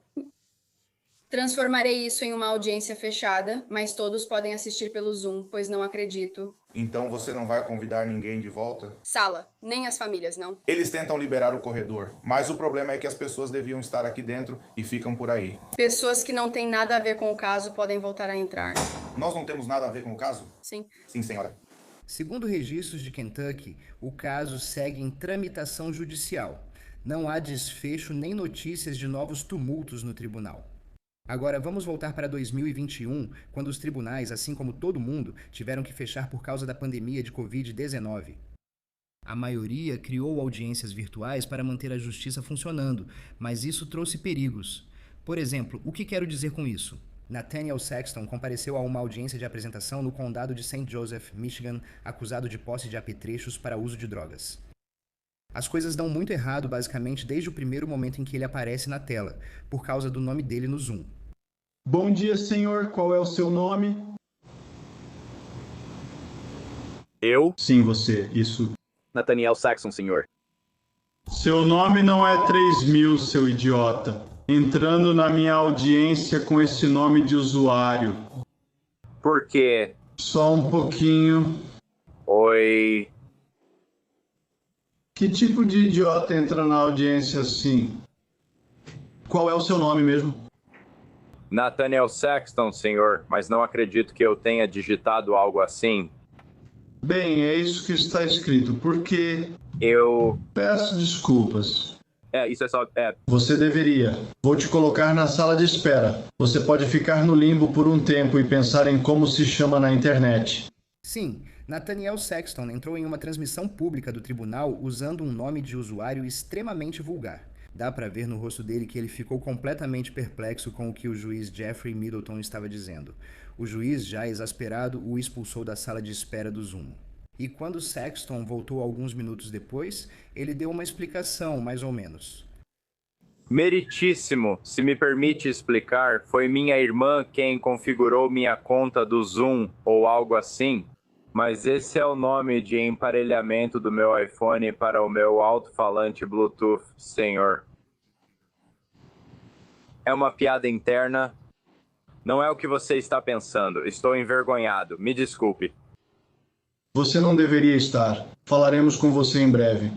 Transformarei isso em uma audiência fechada, mas todos podem assistir pelo Zoom, pois não acredito. Então você não vai convidar ninguém de volta? Sala, nem as famílias, não. Eles tentam liberar o corredor, mas o problema é que as pessoas deviam estar aqui dentro e ficam por aí. Pessoas que não têm nada a ver com o caso podem voltar a entrar. Nós não temos nada a ver com o caso? Sim. Sim, senhora. Segundo registros de Kentucky, o caso segue em tramitação judicial. Não há desfecho nem notícias de novos tumultos no tribunal. Agora vamos voltar para 2021, quando os tribunais, assim como todo mundo, tiveram que fechar por causa da pandemia de Covid-19. A maioria criou audiências virtuais para manter a justiça funcionando, mas isso trouxe perigos. Por exemplo, o que quero dizer com isso? Nathaniel Sexton compareceu a uma audiência de apresentação no condado de St. Joseph, Michigan, acusado de posse de apetrechos para uso de drogas. As coisas dão muito errado basicamente desde o primeiro momento em que ele aparece na tela, por causa do nome dele no Zoom. Bom dia, senhor. Qual é o seu nome? Eu? Sim, você. Isso. Nathaniel Saxon, senhor. Seu nome não é 3000, seu idiota. Entrando na minha audiência com esse nome de usuário. Por quê? Só um pouquinho. Oi. Que tipo de idiota entra na audiência assim? Qual é o seu nome mesmo? Nathaniel Sexton, senhor, mas não acredito que eu tenha digitado algo assim. Bem, é isso que está escrito. Por quê? Eu... Peço desculpas. Isso é só... Você deveria. Vou te colocar na sala de espera. Você pode ficar no limbo por um tempo e pensar em como se chama na internet. Sim, Nathaniel Sexton entrou em uma transmissão pública do tribunal usando um nome de usuário extremamente vulgar. Dá pra ver no rosto dele que ele ficou completamente perplexo com o que o juiz Jeffrey Middleton estava dizendo. O juiz, já exasperado, o expulsou da sala de espera do Zoom. E quando Sexton voltou alguns minutos depois, ele deu uma explicação, mais ou menos. Meritíssimo, se me permite explicar, foi minha irmã quem configurou minha conta do Zoom ou algo assim. Mas esse é o nome de emparelhamento do meu iPhone para o meu alto-falante Bluetooth, senhor. É uma piada interna. Não é o que você está pensando. Estou envergonhado. Me desculpe. Você não deveria estar. Falaremos com você em breve.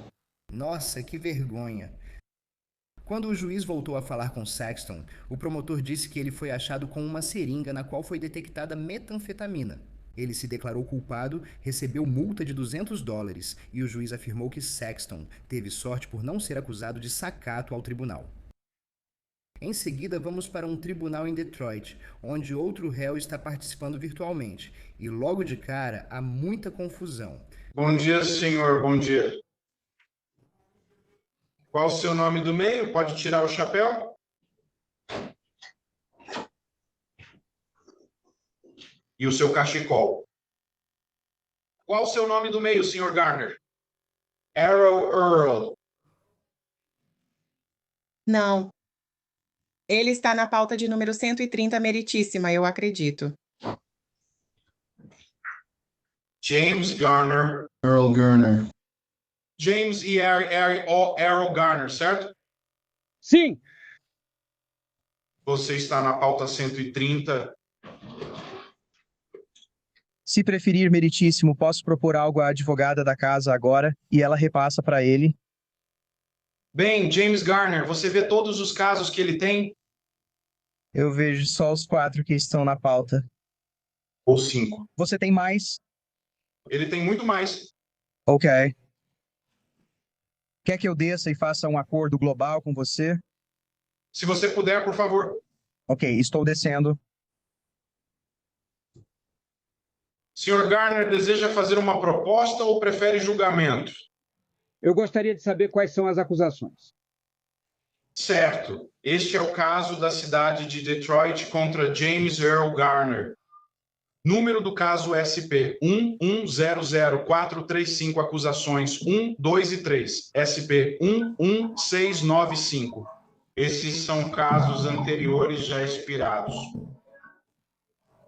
Nossa, que vergonha. Quando o juiz voltou a falar com Saxton, o promotor disse que ele foi achado com uma seringa na qual foi detectada metanfetamina. Ele se declarou culpado, recebeu multa de $200 e o juiz afirmou que Saxton teve sorte por não ser acusado de sacato ao tribunal. Em seguida, vamos para um tribunal em Detroit, onde outro réu está participando virtualmente, e logo de cara há muita confusão. Bom dia, senhor. Bom dia. Qual o seu nome do meio? Pode tirar o chapéu? E o seu cachecol. Qual o seu nome do meio, senhor Garner? Arrow Earl. Não. Ele está na pauta de número 130, meritíssima, eu acredito. James Garner. Earl Garner. James e Arrow Garner, certo? Sim. Você está na pauta 130. Se preferir, meritíssimo, posso propor algo à advogada da casa agora e ela repassa para ele. Bem, James Garner, você vê todos os casos que ele tem? Eu vejo só os 4 que estão na pauta. Ou 5. Você tem mais? Ele tem muito mais. Ok. Quer que eu desça e faça um acordo global com você? Se você puder, por favor. Ok, estou descendo. Sr. Garner deseja fazer uma proposta ou prefere julgamento? Eu gostaria de saber quais são as acusações. Certo. Este é o caso da cidade de Detroit contra James Earl Garner. Número do caso SP 1100435, acusações 1, 2 e 3. SP 11695. Esses são casos anteriores já expirados.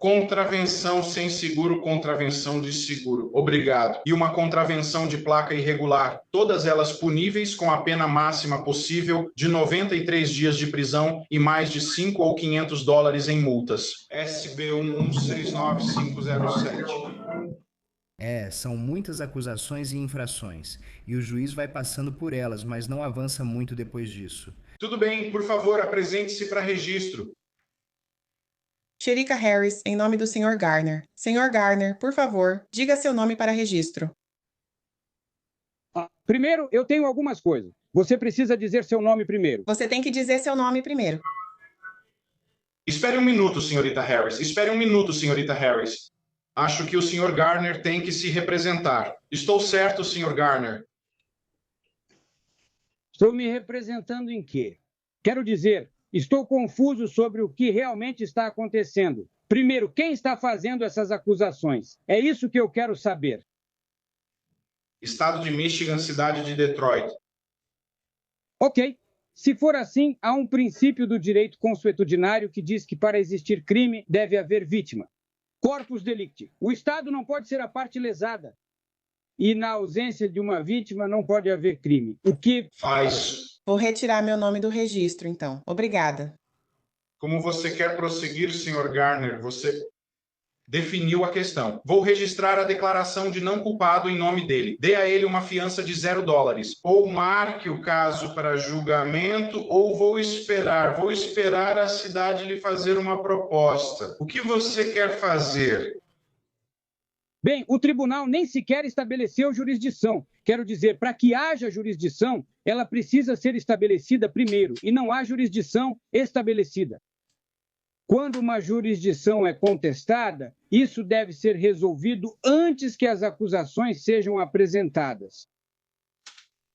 Contravenção sem seguro, contravenção de seguro. Obrigado. E uma contravenção de placa irregular. Todas elas puníveis com a pena máxima possível de 93 dias de prisão e mais de $500 ou $500 em multas. SB 1169507. São muitas acusações e infrações, e o juiz vai passando por elas, mas não avança muito depois disso. Tudo bem, por favor, apresente-se para registro. Sherika Harris, em nome do Sr. Garner. Sr. Garner, por favor, diga seu nome para registro. Primeiro, eu tenho algumas coisas. Você precisa dizer seu nome primeiro. Você tem que dizer seu nome primeiro. Espere um minuto, senhorita Harris. Espere um minuto, senhorita Harris. Acho que o Sr. Garner tem que se representar. Estou certo, Sr. Garner? Estou me representando em quê? Quero dizer, estou confuso sobre o que realmente está acontecendo. Primeiro, quem está fazendo essas acusações? É isso que eu quero saber. Estado de Michigan, cidade de Detroit. Ok. Se for assim, há um princípio do direito consuetudinário que diz que para existir crime deve haver vítima. Corpus delicti. O Estado não pode ser a parte lesada. E na ausência de uma vítima não pode haver crime. O que faz? Vou retirar meu nome do registro, então. Obrigada. Como você quer prosseguir, Sr. Garner? Você definiu a questão. Vou registrar a declaração de não culpado em nome dele. Dê a ele uma fiança de $0. Ou marque o caso para julgamento, ou vou esperar a cidade lhe fazer uma proposta. O que você quer fazer? Bem, o tribunal nem sequer estabeleceu jurisdição. Quero dizer, para que haja jurisdição, ela precisa ser estabelecida primeiro, e não há jurisdição estabelecida. Quando uma jurisdição é contestada, isso deve ser resolvido antes que as acusações sejam apresentadas.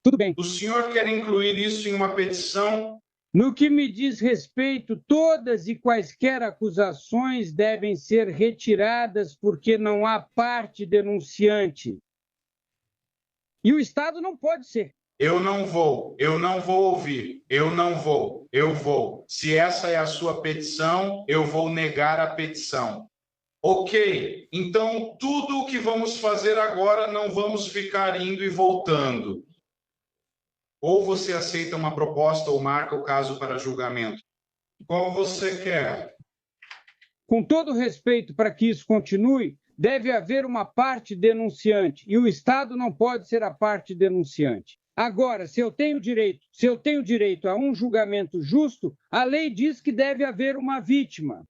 Tudo bem. O senhor quer incluir isso em uma petição? No que me diz respeito, todas e quaisquer acusações devem ser retiradas porque não há parte denunciante. E o Estado não pode ser. Eu não vou ouvir, eu vou. Se essa é a sua petição, eu vou negar a petição. Ok, então tudo o que vamos fazer agora não vamos ficar indo e voltando. Ou você aceita uma proposta ou marca o caso para julgamento. Qual você quer? Com todo respeito, para que isso continue, deve haver uma parte denunciante e o Estado não pode ser a parte denunciante. Agora, se eu tenho direito a um julgamento justo, a lei diz que deve haver uma vítima.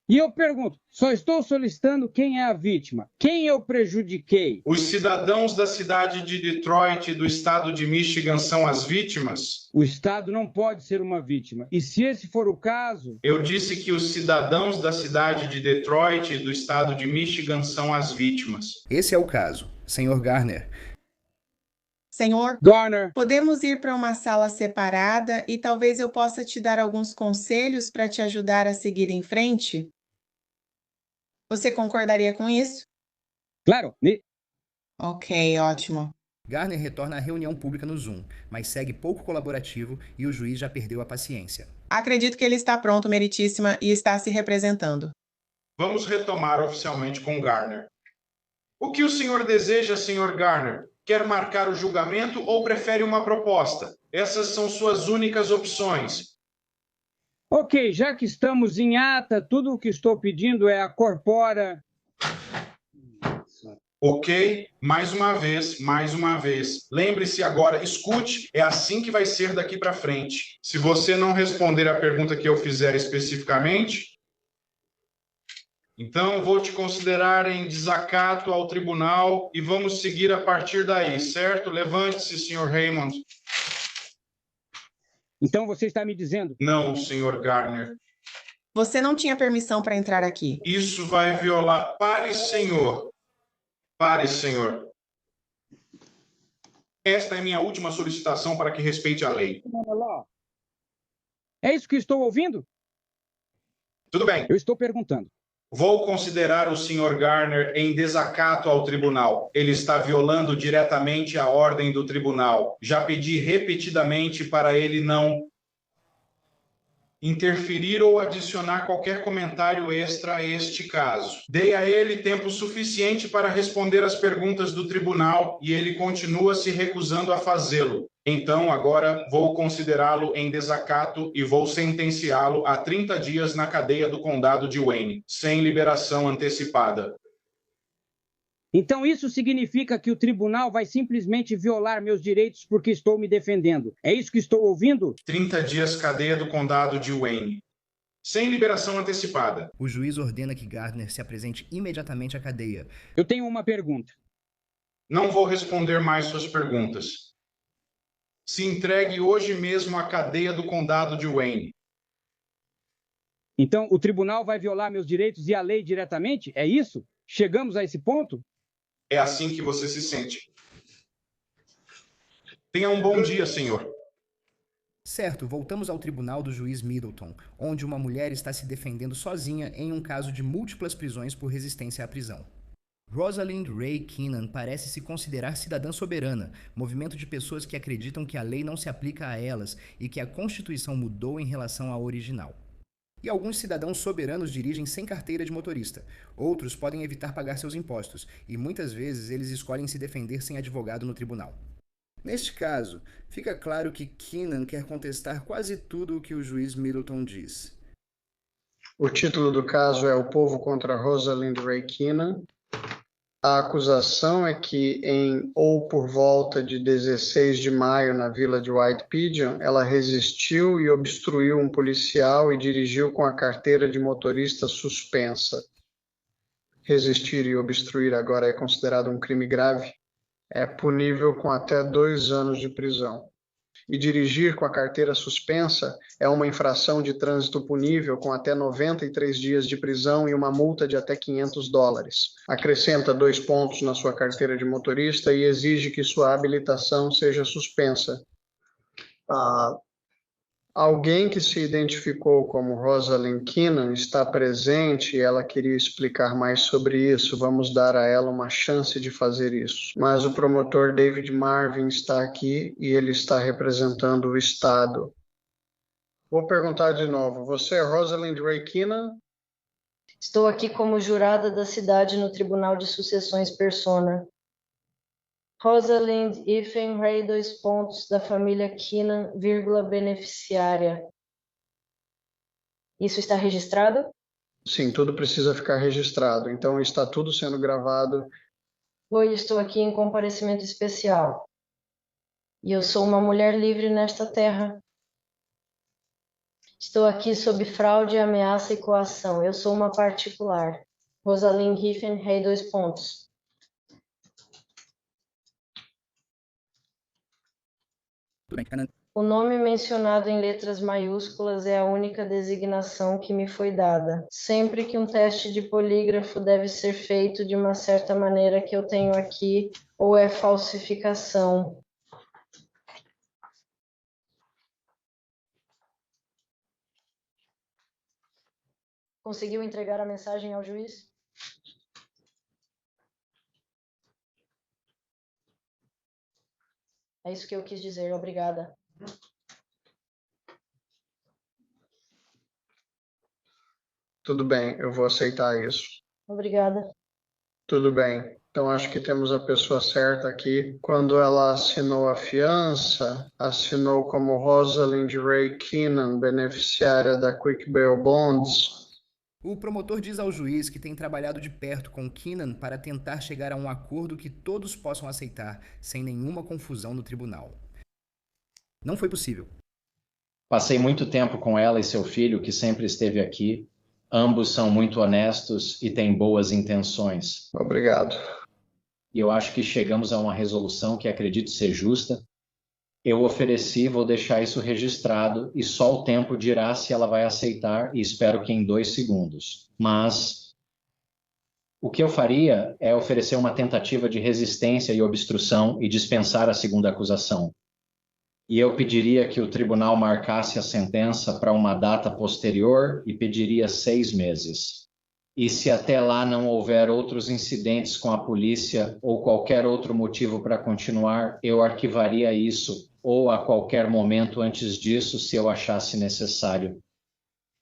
E eu pergunto, só estou solicitando quem é a vítima, quem eu prejudiquei. Os cidadãos da cidade de Detroit e do estado de Michigan são as vítimas? O Estado não pode ser uma vítima. E se esse for o caso... Eu disse que os cidadãos da cidade de Detroit e do estado de Michigan são as vítimas. Esse é o caso, Sr. Garner. Senhor, Garner, podemos ir para uma sala separada e talvez eu possa te dar alguns conselhos para te ajudar a seguir em frente? Você concordaria com isso? Claro. Ok, ótimo. Garner retorna à reunião pública no Zoom, mas segue pouco colaborativo e o juiz já perdeu a paciência. Acredito que ele está pronto, Meritíssima, e está se representando. Vamos retomar oficialmente com Garner. O que o senhor deseja, Sr. Garner? Quer marcar o julgamento ou prefere uma proposta? Essas são suas únicas opções. Ok, já que estamos em ata, tudo o que estou pedindo é a corpora... Ok, mais uma vez. Lembre-se agora, escute, é assim que vai ser daqui para frente. Se você não responder a pergunta que eu fizer especificamente, então vou te considerar em desacato ao tribunal e vamos seguir a partir daí, certo? Levante-se, Sr. Raymond. Então você está me dizendo... Não, Sr. Garner. Você não tinha permissão para entrar aqui. Isso vai violar... Pare, senhor. Pare, senhor. Esta é minha última solicitação para que respeite a lei. É isso que estou ouvindo? Tudo bem. Eu estou perguntando. Vou considerar o Sr. Garner em desacato ao tribunal. Ele está violando diretamente a ordem do tribunal. Já pedi repetidamente para ele não interferir ou adicionar qualquer comentário extra a este caso. Dei a ele tempo suficiente para responder às perguntas do tribunal e ele continua se recusando a fazê-lo. Então, agora, vou considerá-lo em desacato e vou sentenciá-lo a 30 dias na cadeia do condado de Wayne, sem liberação antecipada. Então isso significa que o tribunal vai simplesmente violar meus direitos porque estou me defendendo. É isso que estou ouvindo? 30 dias cadeia do condado de Wayne, sem liberação antecipada. O juiz ordena que Gardner se apresente imediatamente à cadeia. Eu tenho uma pergunta. Não vou responder mais suas perguntas. Se entregue hoje mesmo à cadeia do condado de Wayne. Então o tribunal vai violar meus direitos e a lei diretamente? É isso? Chegamos a esse ponto? É assim que você se sente. Tenha um bom dia, senhor. Certo, voltamos ao tribunal do juiz Middleton, onde uma mulher está se defendendo sozinha em um caso de múltiplas prisões por resistência à prisão. Rosalind Ray Keenan parece se considerar cidadã soberana, movimento de pessoas que acreditam que a lei não se aplica a elas e que a Constituição mudou em relação à original. E alguns cidadãos soberanos dirigem sem carteira de motorista. Outros podem evitar pagar seus impostos, e muitas vezes eles escolhem se defender sem advogado no tribunal. Neste caso, fica claro que Keenan quer contestar quase tudo o que o juiz Middleton diz. O título do caso é O Povo contra Rosalind Ray Keenan. A acusação é que em ou por volta de 16 de maio na vila de White Pigeon, ela resistiu e obstruiu um policial e dirigiu com a carteira de motorista suspensa. Resistir e obstruir agora é considerado um crime grave. É punível com até 2 anos de prisão. E dirigir com a carteira suspensa é uma infração de trânsito punível com até 93 dias de prisão e uma multa de até $500. Acrescenta 2 pontos na sua carteira de motorista e exige que sua habilitação seja suspensa. Alguém que se identificou como Rosalind Keenan está presente e ela queria explicar mais sobre isso. Vamos dar a ela uma chance de fazer isso. Mas o promotor David Marvin está aqui e ele está representando o Estado. Vou perguntar de novo. Você é Rosalind Ray Keenan? Estou aqui como jurada da cidade no Tribunal de Sucessões Persona. Rosalind Ethan Ray, da família Keenan, beneficiária. Isso está registrado? Sim, tudo precisa ficar registrado. Então está tudo sendo gravado. Oi, estou aqui em comparecimento especial. E eu sou uma mulher livre nesta terra. Estou aqui sob fraude, ameaça e coação. Eu sou uma particular. Rosalind Riffen, rei 2 pontos. O nome mencionado em letras maiúsculas é a única designação que me foi dada. Sempre que um teste de polígrafo deve ser feito de uma certa maneira que eu tenho aqui, ou é falsificação. Conseguiu entregar a mensagem ao juiz? É isso que eu quis dizer, obrigada. Tudo bem, eu vou aceitar isso. Obrigada. Tudo bem. Então acho que temos a pessoa certa aqui. Quando ela assinou a fiança, assinou como Rosalind Ray Keenan, beneficiária da Quick Bail Bonds. O promotor diz ao juiz que tem trabalhado de perto com Keenan para tentar chegar a um acordo que todos possam aceitar, sem nenhuma confusão no tribunal. Não foi possível. Passei muito tempo com ela e seu filho, que sempre esteve aqui. Ambos são muito honestos e têm boas intenções. Obrigado. E eu acho que chegamos a uma resolução que acredito ser justa. Eu ofereci, vou deixar isso registrado e só o tempo dirá se ela vai aceitar, e espero que em 2 segundos. Mas o que eu faria é oferecer uma tentativa de resistência e obstrução e dispensar a segunda acusação. E eu pediria que o tribunal marcasse a sentença para uma data posterior e pediria 6 meses. E se até lá não houver outros incidentes com a polícia ou qualquer outro motivo para continuar, eu arquivaria isso ou a qualquer momento antes disso, se eu achasse necessário.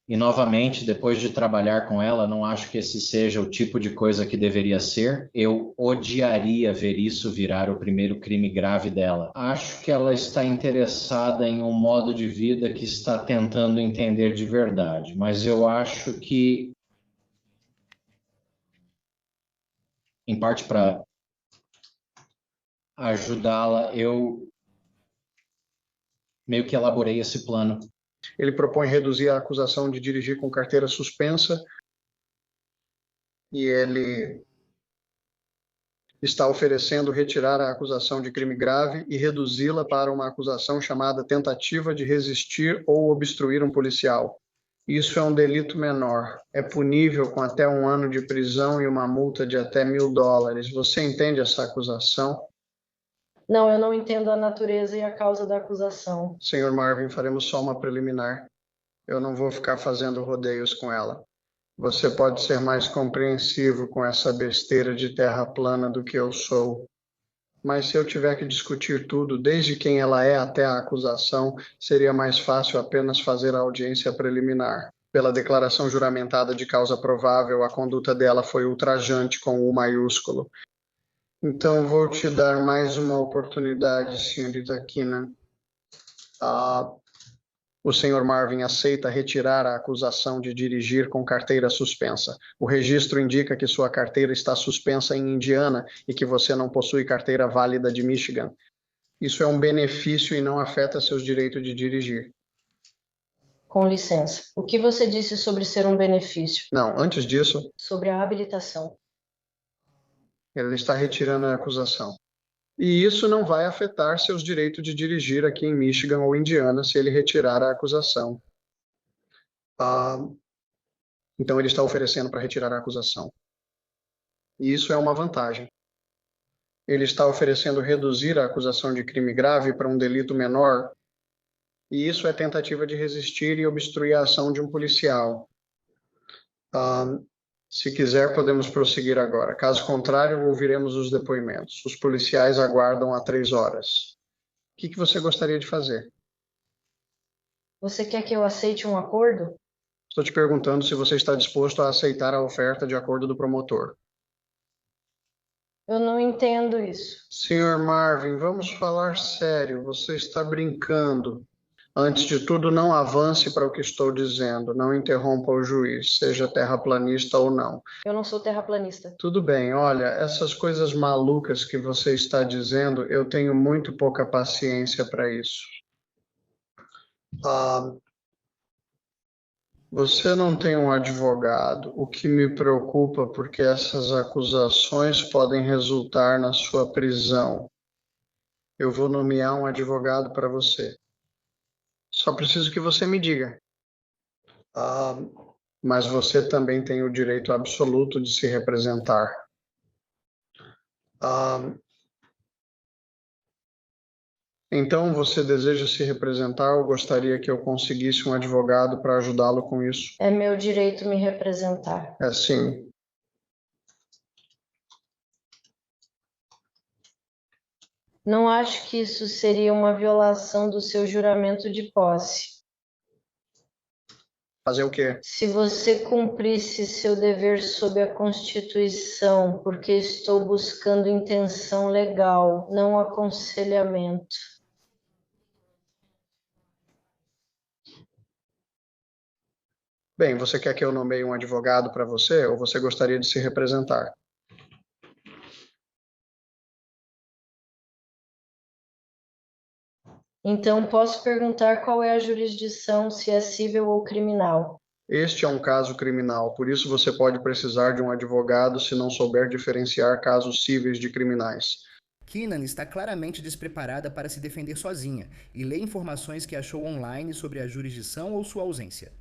E novamente, depois de trabalhar com ela, não acho que esse seja o tipo de coisa que deveria ser. Eu odiaria ver isso virar o primeiro crime grave dela. Acho que ela está interessada em um modo de vida que está tentando entender de verdade, mas eu acho que, em parte para ajudá-la, eu meio que elaborei esse plano. Ele propõe reduzir a acusação de dirigir com carteira suspensa e ele está oferecendo retirar a acusação de crime grave e reduzi-la para uma acusação chamada tentativa de resistir ou obstruir um policial. Isso é um delito menor. É punível com até 1 ano de prisão e uma multa de até $1.000. Você entende essa acusação? Não, eu não entendo a natureza e a causa da acusação. Senhor Marvin, faremos só uma preliminar. Eu não vou ficar fazendo rodeios com ela. Você pode ser mais compreensivo com essa besteira de terra plana do que eu sou. Mas se eu tiver que discutir tudo, desde quem ela é até a acusação, seria mais fácil apenas fazer a audiência preliminar. Pela declaração juramentada de causa provável, a conduta dela foi ultrajante com U maiúsculo. Então, vou te dar mais uma oportunidade, senhorita Keenan. O senhor Marvin aceita retirar a acusação de dirigir com carteira suspensa. O registro indica que sua carteira está suspensa em Indiana e que você não possui carteira válida de Michigan. Isso é um benefício e não afeta seus direitos de dirigir. Com licença. O que você disse sobre ser um benefício? Não, antes disso, Sobre a habilitação. ele está retirando a acusação. E isso não vai afetar seus direitos de dirigir aqui em Michigan ou Indiana se ele retirar a acusação. Então ele está oferecendo para retirar a acusação. E isso é uma vantagem. Ele está oferecendo reduzir a acusação de crime grave para um delito menor. E isso é tentativa de resistir e obstruir a ação de um policial. Se quiser, podemos prosseguir agora. Caso contrário, ouviremos os depoimentos. Os policiais aguardam há 3 horas. O que você gostaria de fazer? Você quer que eu aceite um acordo? Estou te perguntando se você está disposto a aceitar a oferta de acordo do promotor. Eu não entendo isso. Senhor Marvin, vamos falar sério. Você está brincando. Antes de tudo, não avance para o que estou dizendo. Não interrompa o juiz, seja terraplanista ou não. Eu não sou terraplanista. Tudo bem, olha, essas coisas malucas que você está dizendo, eu tenho muito pouca paciência para isso. Você não tem um advogado, o que me preocupa porque essas acusações podem resultar na sua prisão. Eu vou nomear um advogado para você. Só preciso que você me diga. Mas você também tem o direito absoluto de se representar. Então, você deseja se representar ou gostaria que eu conseguisse um advogado para ajudá-lo com isso? É meu direito me representar. É sim. Não acho que isso seria uma violação do seu juramento de posse. Fazer o quê? Se você cumprisse seu dever sob a Constituição, porque estou buscando intenção legal, não aconselhamento. Bem, você quer que eu nomeie um advogado para você ou você gostaria de se representar? Então, posso perguntar qual é a jurisdição, se é civil ou criminal. Este é um caso criminal, por isso você pode precisar de um advogado se não souber diferenciar casos cíveis de criminais. Keenan está claramente despreparada para se defender sozinha e lê informações que achou online sobre a jurisdição ou sua ausência.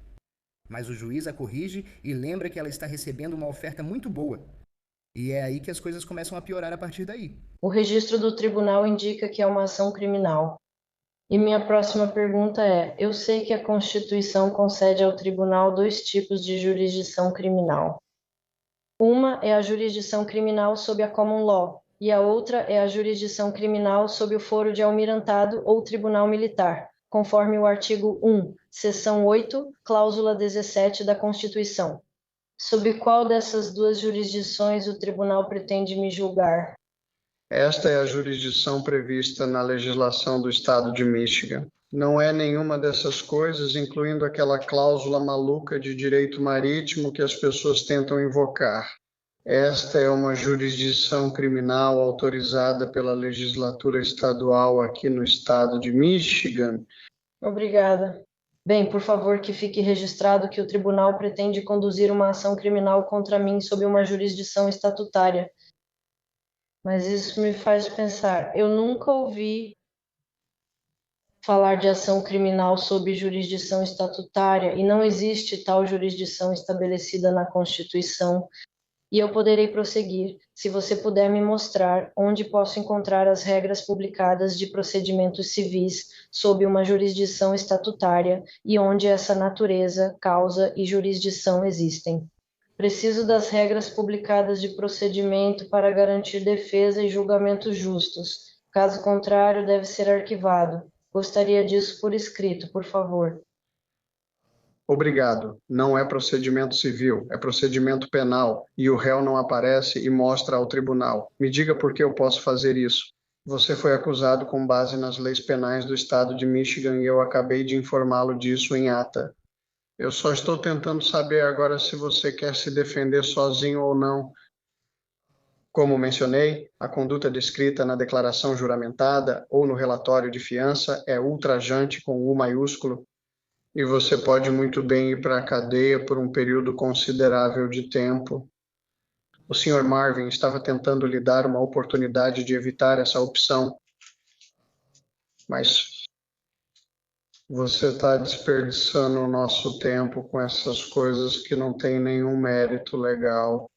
Mas o juiz a corrige e lembra que ela está recebendo uma oferta muito boa. E é aí que as coisas começam a piorar a partir daí. O registro do tribunal indica que é uma ação criminal. E minha próxima pergunta é: eu sei que a Constituição concede ao tribunal 2 tipos de jurisdição criminal. Uma é a jurisdição criminal sob a common law, e a outra é a jurisdição criminal sob o foro de almirantado ou tribunal militar, conforme o artigo 1, seção 8, cláusula 17 da Constituição. Sob qual dessas 2 jurisdições o tribunal pretende me julgar? Esta é a jurisdição prevista na legislação do estado de Michigan. Não é nenhuma dessas coisas, incluindo aquela cláusula maluca de direito marítimo que as pessoas tentam invocar. Esta é uma jurisdição criminal autorizada pela legislatura estadual aqui no estado de Michigan. Obrigada. Bem, por favor, que fique registrado que o tribunal pretende conduzir uma ação criminal contra mim sob uma jurisdição estatutária. Mas isso me faz pensar, eu nunca ouvi falar de ação criminal sob jurisdição estatutária e não existe tal jurisdição estabelecida na Constituição. E eu poderei prosseguir, se você puder me mostrar onde posso encontrar as regras publicadas de procedimentos civis sob uma jurisdição estatutária e onde essa natureza, causa e jurisdição existem. Preciso das regras publicadas de procedimento para garantir defesa e julgamentos justos. Caso contrário, deve ser arquivado. Gostaria disso por escrito, por favor. Obrigado. Não é procedimento civil, é procedimento penal, e o réu não aparece e mostra ao tribunal. Me diga por que eu posso fazer isso. Você foi acusado com base nas leis penais do estado de Michigan e eu acabei de informá-lo disso em ata. Eu só estou tentando saber agora se você quer se defender sozinho ou não. Como mencionei, a conduta descrita na declaração juramentada ou no relatório de fiança é ultrajante com U maiúsculo e você pode muito bem ir para a cadeia por um período considerável de tempo. O Sr. Marvin estava tentando lhe dar uma oportunidade de evitar essa opção, mas você está desperdiçando o nosso tempo com essas coisas que não têm nenhum mérito legal.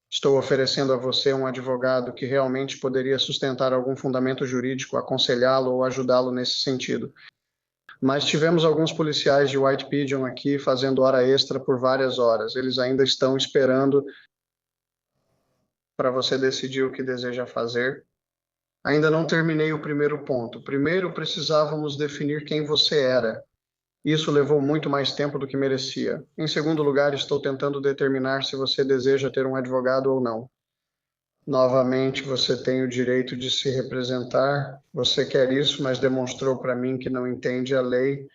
Estou oferecendo a você um advogado que realmente poderia sustentar algum fundamento jurídico, aconselhá-lo ou ajudá-lo nesse sentido. Mas tivemos alguns policiais de White Pigeon aqui fazendo hora extra por várias horas. Eles ainda estão esperando para você decidir o que deseja fazer. Ainda não terminei o primeiro ponto. Primeiro, precisávamos definir quem você era. Isso levou muito mais tempo do que merecia. Em segundo lugar, estou tentando determinar se você deseja ter um advogado ou não. Novamente, você tem o direito de se representar. Você quer isso, mas demonstrou para mim que não entende a lei.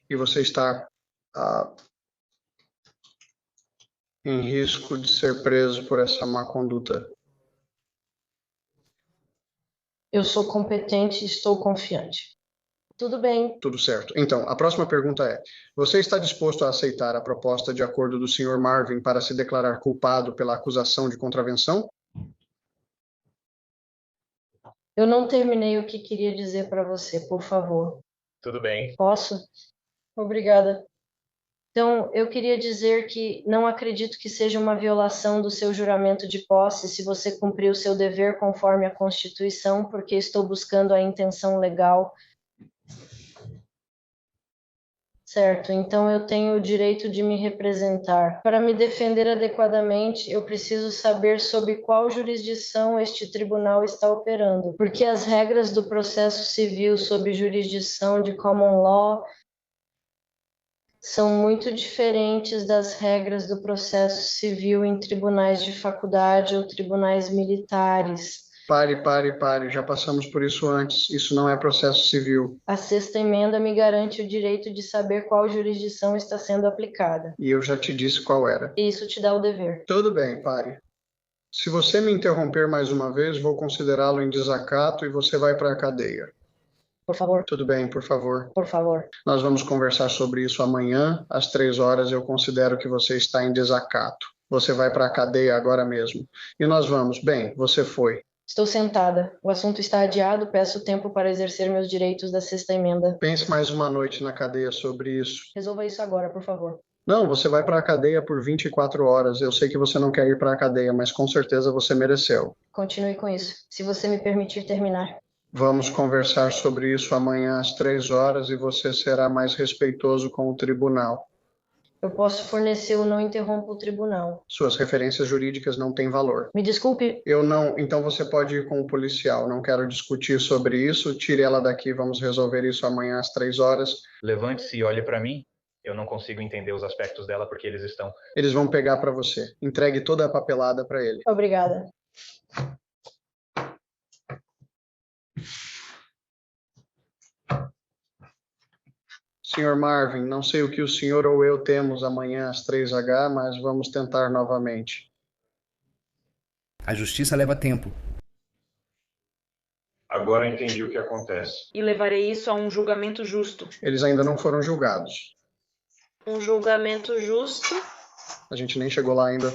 E você está em risco de ser preso por essa má conduta. Eu sou competente e estou confiante. Tudo bem. Tudo certo. Então, a próxima pergunta é: você está disposto a aceitar a proposta de acordo do Sr. Marvin para se declarar culpado pela acusação de contravenção? Eu não terminei o que queria dizer para você, por favor. Tudo bem. Posso? Obrigada. Então, eu queria dizer que não acredito que seja uma violação do seu juramento de posse se você cumprir o seu dever conforme a Constituição, porque estou buscando a intenção legal. Certo, então eu tenho o direito de me representar. Para me defender adequadamente, eu preciso saber sob qual jurisdição este tribunal está operando, porque as regras do processo civil sob jurisdição de common law são muito diferentes das regras do processo civil em tribunais de faculdade ou tribunais militares. Pare. Já passamos por isso antes. Isso não é processo civil. A sexta emenda me garante o direito de saber qual jurisdição está sendo aplicada. E eu já te disse qual era. E isso te dá o dever. Tudo bem, pare. Se você me interromper mais uma vez, vou considerá-lo em desacato e você vai para a cadeia. Por favor. Tudo bem, por favor. Por favor. Nós vamos conversar sobre isso amanhã, às 3 horas. Eu considero que você está em desacato. Você vai para a cadeia agora mesmo. E nós vamos. Bem, você foi. Estou sentada. O assunto está adiado. Peço tempo para exercer meus direitos da sexta emenda. Pense mais uma noite na cadeia sobre isso. Resolva isso agora, por favor. Não, você vai para a cadeia por 24 horas. Eu sei que você não quer ir para a cadeia, mas com certeza você mereceu. Continue com isso, se você me permitir terminar. Vamos conversar sobre isso amanhã às 3 horas e você será mais respeitoso com o tribunal. Eu posso fornecer o não interrompa o tribunal. Suas referências jurídicas não têm valor. Me desculpe. Eu não. Então você pode ir com o policial. Não quero discutir sobre isso. Tire ela daqui. Vamos resolver isso amanhã às 3 horas. Levante-se e olhe para mim. Eu não consigo entender os aspectos dela porque eles estão... Eles vão pegar para você. Entregue toda a papelada para ele. Obrigada. Sr. Marvin, não sei o que o senhor ou eu temos amanhã às 3h, mas vamos tentar novamente. A justiça leva tempo. Agora entendi o que acontece. E levarei isso a um julgamento justo. Eles ainda não foram julgados. Um julgamento justo? A gente nem chegou lá ainda.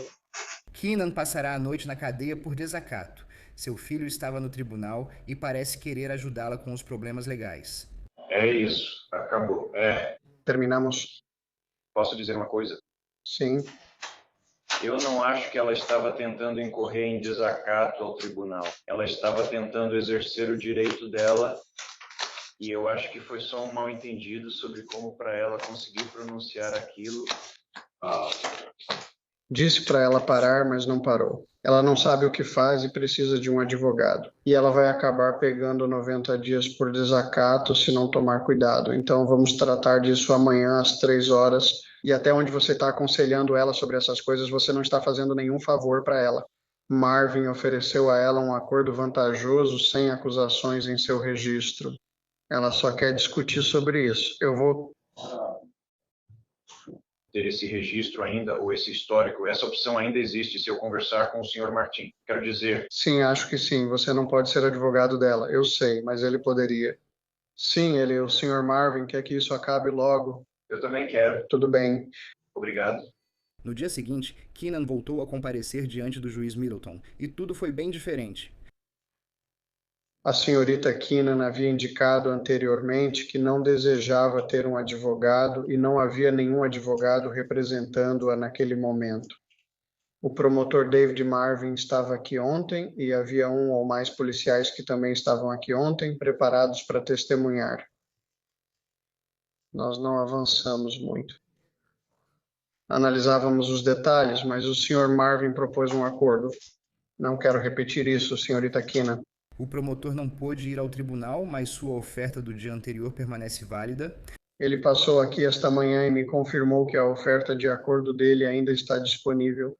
Keenan passará a noite na cadeia por desacato. Seu filho estava no tribunal e parece querer ajudá-la com os problemas legais. É isso. Acabou. Terminamos. Posso dizer uma coisa? Sim. Eu não acho que ela estava tentando incorrer em desacato ao tribunal. Ela estava tentando exercer o direito dela e eu acho que foi só um mal-entendido sobre como para ela conseguir pronunciar aquilo. Disse para ela parar, mas não parou. Ela não sabe o que faz e precisa de um advogado. E ela vai acabar pegando 90 dias por desacato se não tomar cuidado. Então vamos tratar disso amanhã às 3 horas. E até onde você está aconselhando ela sobre essas coisas, você não está fazendo nenhum favor para ela. Marvin ofereceu a ela um acordo vantajoso sem acusações em seu registro. Ela só quer discutir sobre isso. Eu vou... ter esse registro ainda, ou esse histórico, essa opção ainda existe se eu conversar com o Sr. Martin. Quero dizer... Sim, acho que sim. Você não pode ser advogado dela. Eu sei, mas ele poderia. Sim, o Sr. Marvin quer que isso acabe logo. Eu também quero. Tudo bem. Obrigado. No dia seguinte, Keenan voltou a comparecer diante do juiz Middleton, e tudo foi bem diferente. A senhorita Keenan havia indicado anteriormente que não desejava ter um advogado e não havia nenhum advogado representando-a naquele momento. O promotor David Marvin estava aqui ontem e havia um ou mais policiais que também estavam aqui ontem, preparados para testemunhar. Nós não avançamos muito. Analisávamos os detalhes, mas o Sr. Marvin propôs um acordo. Não quero repetir isso, senhorita Keenan. O promotor não pôde ir ao tribunal, mas sua oferta do dia anterior permanece válida. Ele passou aqui esta manhã e me confirmou que a oferta de acordo dele ainda está disponível.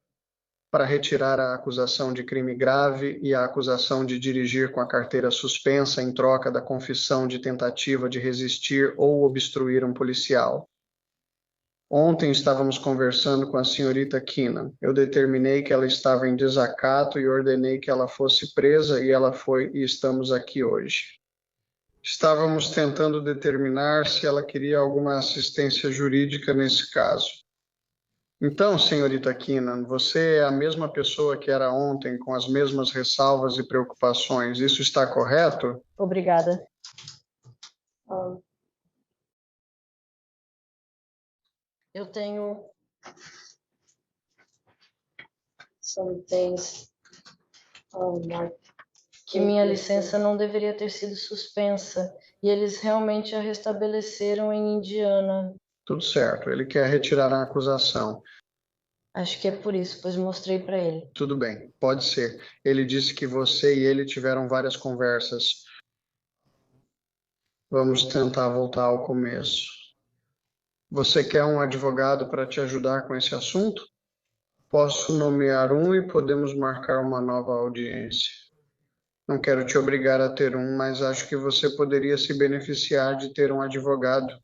para retirar a acusação de crime grave e a acusação de dirigir com a carteira suspensa em troca da confissão de tentativa de resistir ou obstruir um policial. Ontem estávamos conversando com a senhorita Keenan. Eu determinei que ela estava em desacato e ordenei que ela fosse presa e ela foi e estamos aqui hoje. Estávamos tentando determinar se ela queria alguma assistência jurídica nesse caso. Então, senhorita Keenan, você é a mesma pessoa que era ontem, com as mesmas ressalvas e preocupações. Isso está correto? Obrigada. Eu tenho que minha licença não deveria ter sido suspensa e eles realmente a restabeleceram em Indiana. Tudo certo, ele quer retirar a acusação. Acho que é por isso, pois mostrei para ele. Tudo bem, pode ser. Ele disse que você e ele tiveram várias conversas. Vamos tentar voltar ao começo. Você quer um advogado para te ajudar com esse assunto? Posso nomear um e podemos marcar uma nova audiência. Não quero te obrigar a ter um, mas acho que você poderia se beneficiar de ter um advogado.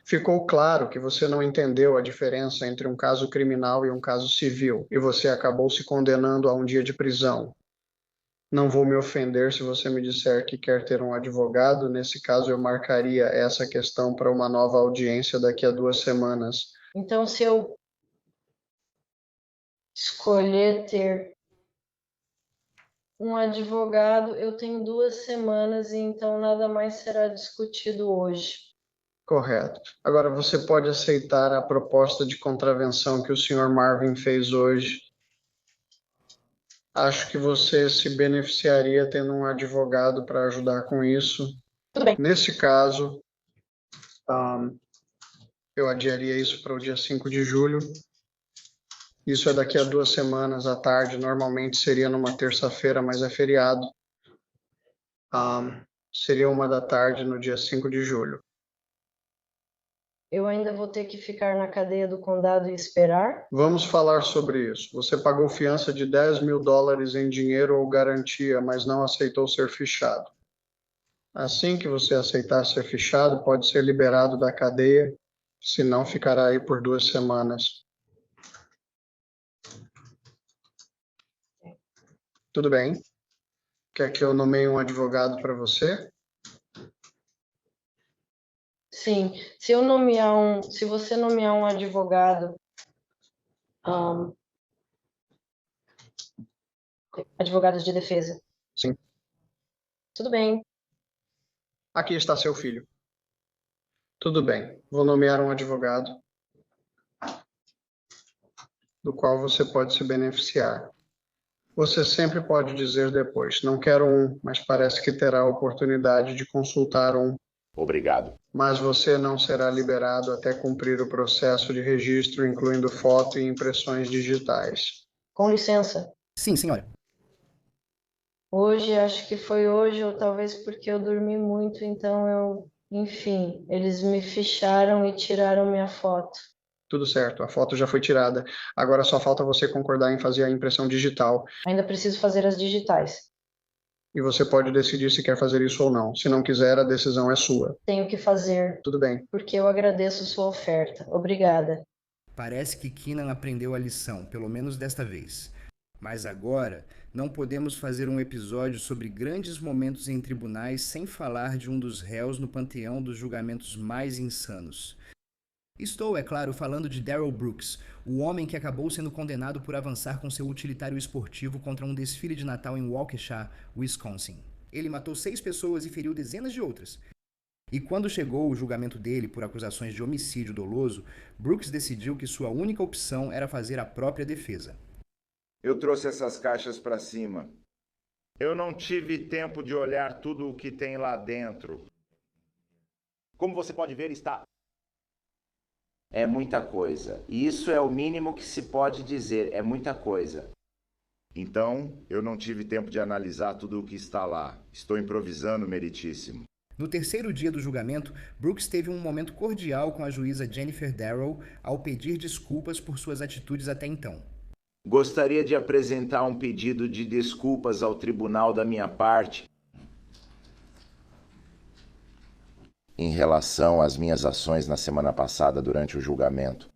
Ficou claro que você não entendeu a diferença entre um caso criminal e um caso civil, e você acabou se condenando a um dia de prisão. Não vou me ofender se você me disser que quer ter um advogado. Nesse caso, eu marcaria essa questão para uma nova audiência daqui a 2 semanas. Então, se eu escolher ter um advogado, eu tenho 2 semanas e então nada mais será discutido hoje. Correto. Agora, você pode aceitar a proposta de contravenção que o Sr. Marvin fez hoje. Acho que você se beneficiaria tendo um advogado para ajudar com isso. Tudo bem. Nesse caso, eu adiaria isso para o dia 5 de julho. Isso é daqui a 2 semanas à tarde. Normalmente seria numa terça-feira, mas é feriado. Seria 1h no dia 5 de julho. Eu ainda vou ter que ficar na cadeia do condado e esperar? Vamos falar sobre isso. Você pagou fiança de $10.000 em dinheiro ou garantia, mas não aceitou ser fichado. Assim que você aceitar ser fichado, pode ser liberado da cadeia, senão ficará aí por 2 semanas. Tudo bem? Quer que eu nomeie um advogado para você? Sim, se você nomear um advogado, advogados de defesa. Sim. Tudo bem. Aqui está seu filho. Tudo bem, vou nomear um advogado do qual você pode se beneficiar. Você sempre pode dizer depois, não quero um, mas parece que terá a oportunidade de consultar um. Obrigado. Mas você não será liberado até cumprir o processo de registro, incluindo foto e impressões digitais. Com licença. Sim, senhora. Hoje, acho que foi hoje, ou talvez porque eu dormi muito, então enfim, eles me ficharam e tiraram minha foto. Tudo certo, a foto já foi tirada. Agora só falta você concordar em fazer a impressão digital. Ainda preciso fazer as digitais. E você pode decidir se quer fazer isso ou não. Se não quiser, a decisão é sua. Tenho que fazer. Tudo bem. Porque eu agradeço sua oferta. Obrigada. Parece que Keenan aprendeu a lição, pelo menos desta vez. Mas agora, não podemos fazer um episódio sobre grandes momentos em tribunais sem falar de um dos réus no panteão dos julgamentos mais insanos. Estou, é claro, falando de Darrell Brooks, o homem que acabou sendo condenado por avançar com seu utilitário esportivo contra um desfile de Natal em Waukesha, Wisconsin. Ele matou 6 pessoas e feriu dezenas de outras. E quando chegou o julgamento dele por acusações de homicídio doloso, Brooks decidiu que sua única opção era fazer a própria defesa. Eu trouxe essas caixas para cima. Eu não tive tempo de olhar tudo o que tem lá dentro. Como você pode ver, está... É muita coisa. E isso é o mínimo que se pode dizer. É muita coisa. Então, eu não tive tempo de analisar tudo o que está lá. Estou improvisando, meritíssimo. No terceiro dia do julgamento, Brooks teve um momento cordial com a juíza Jennifer Darrow ao pedir desculpas por suas atitudes até então. Gostaria de apresentar um pedido de desculpas ao tribunal da minha parte em relação às minhas ações na semana passada durante o julgamento.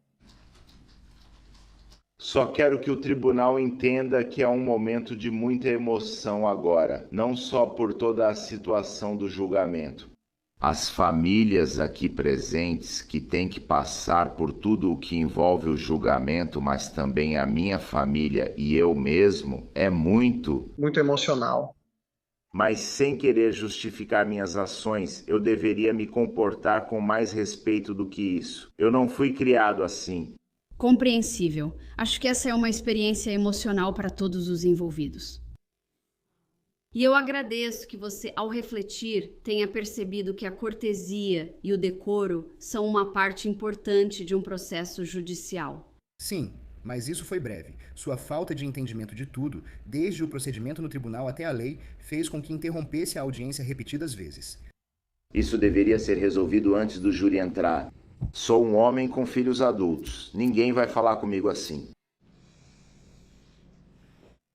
Só quero que o tribunal entenda que é um momento de muita emoção agora, não só por toda a situação do julgamento. As famílias aqui presentes que têm que passar por tudo o que envolve o julgamento, mas também a minha família e eu mesmo, é muito emocional. Mas sem querer justificar minhas ações, eu deveria me comportar com mais respeito do que isso. Eu não fui criado assim. Compreensível. Acho que essa é uma experiência emocional para todos os envolvidos. E eu agradeço que você, ao refletir, tenha percebido que a cortesia e o decoro são uma parte importante de um processo judicial. Sim, mas isso foi breve. Sua falta de entendimento de tudo, desde o procedimento no tribunal até a lei, fez com que interrompesse a audiência repetidas vezes. Isso deveria ser resolvido antes do júri entrar. Sou um homem com filhos adultos. Ninguém vai falar comigo assim.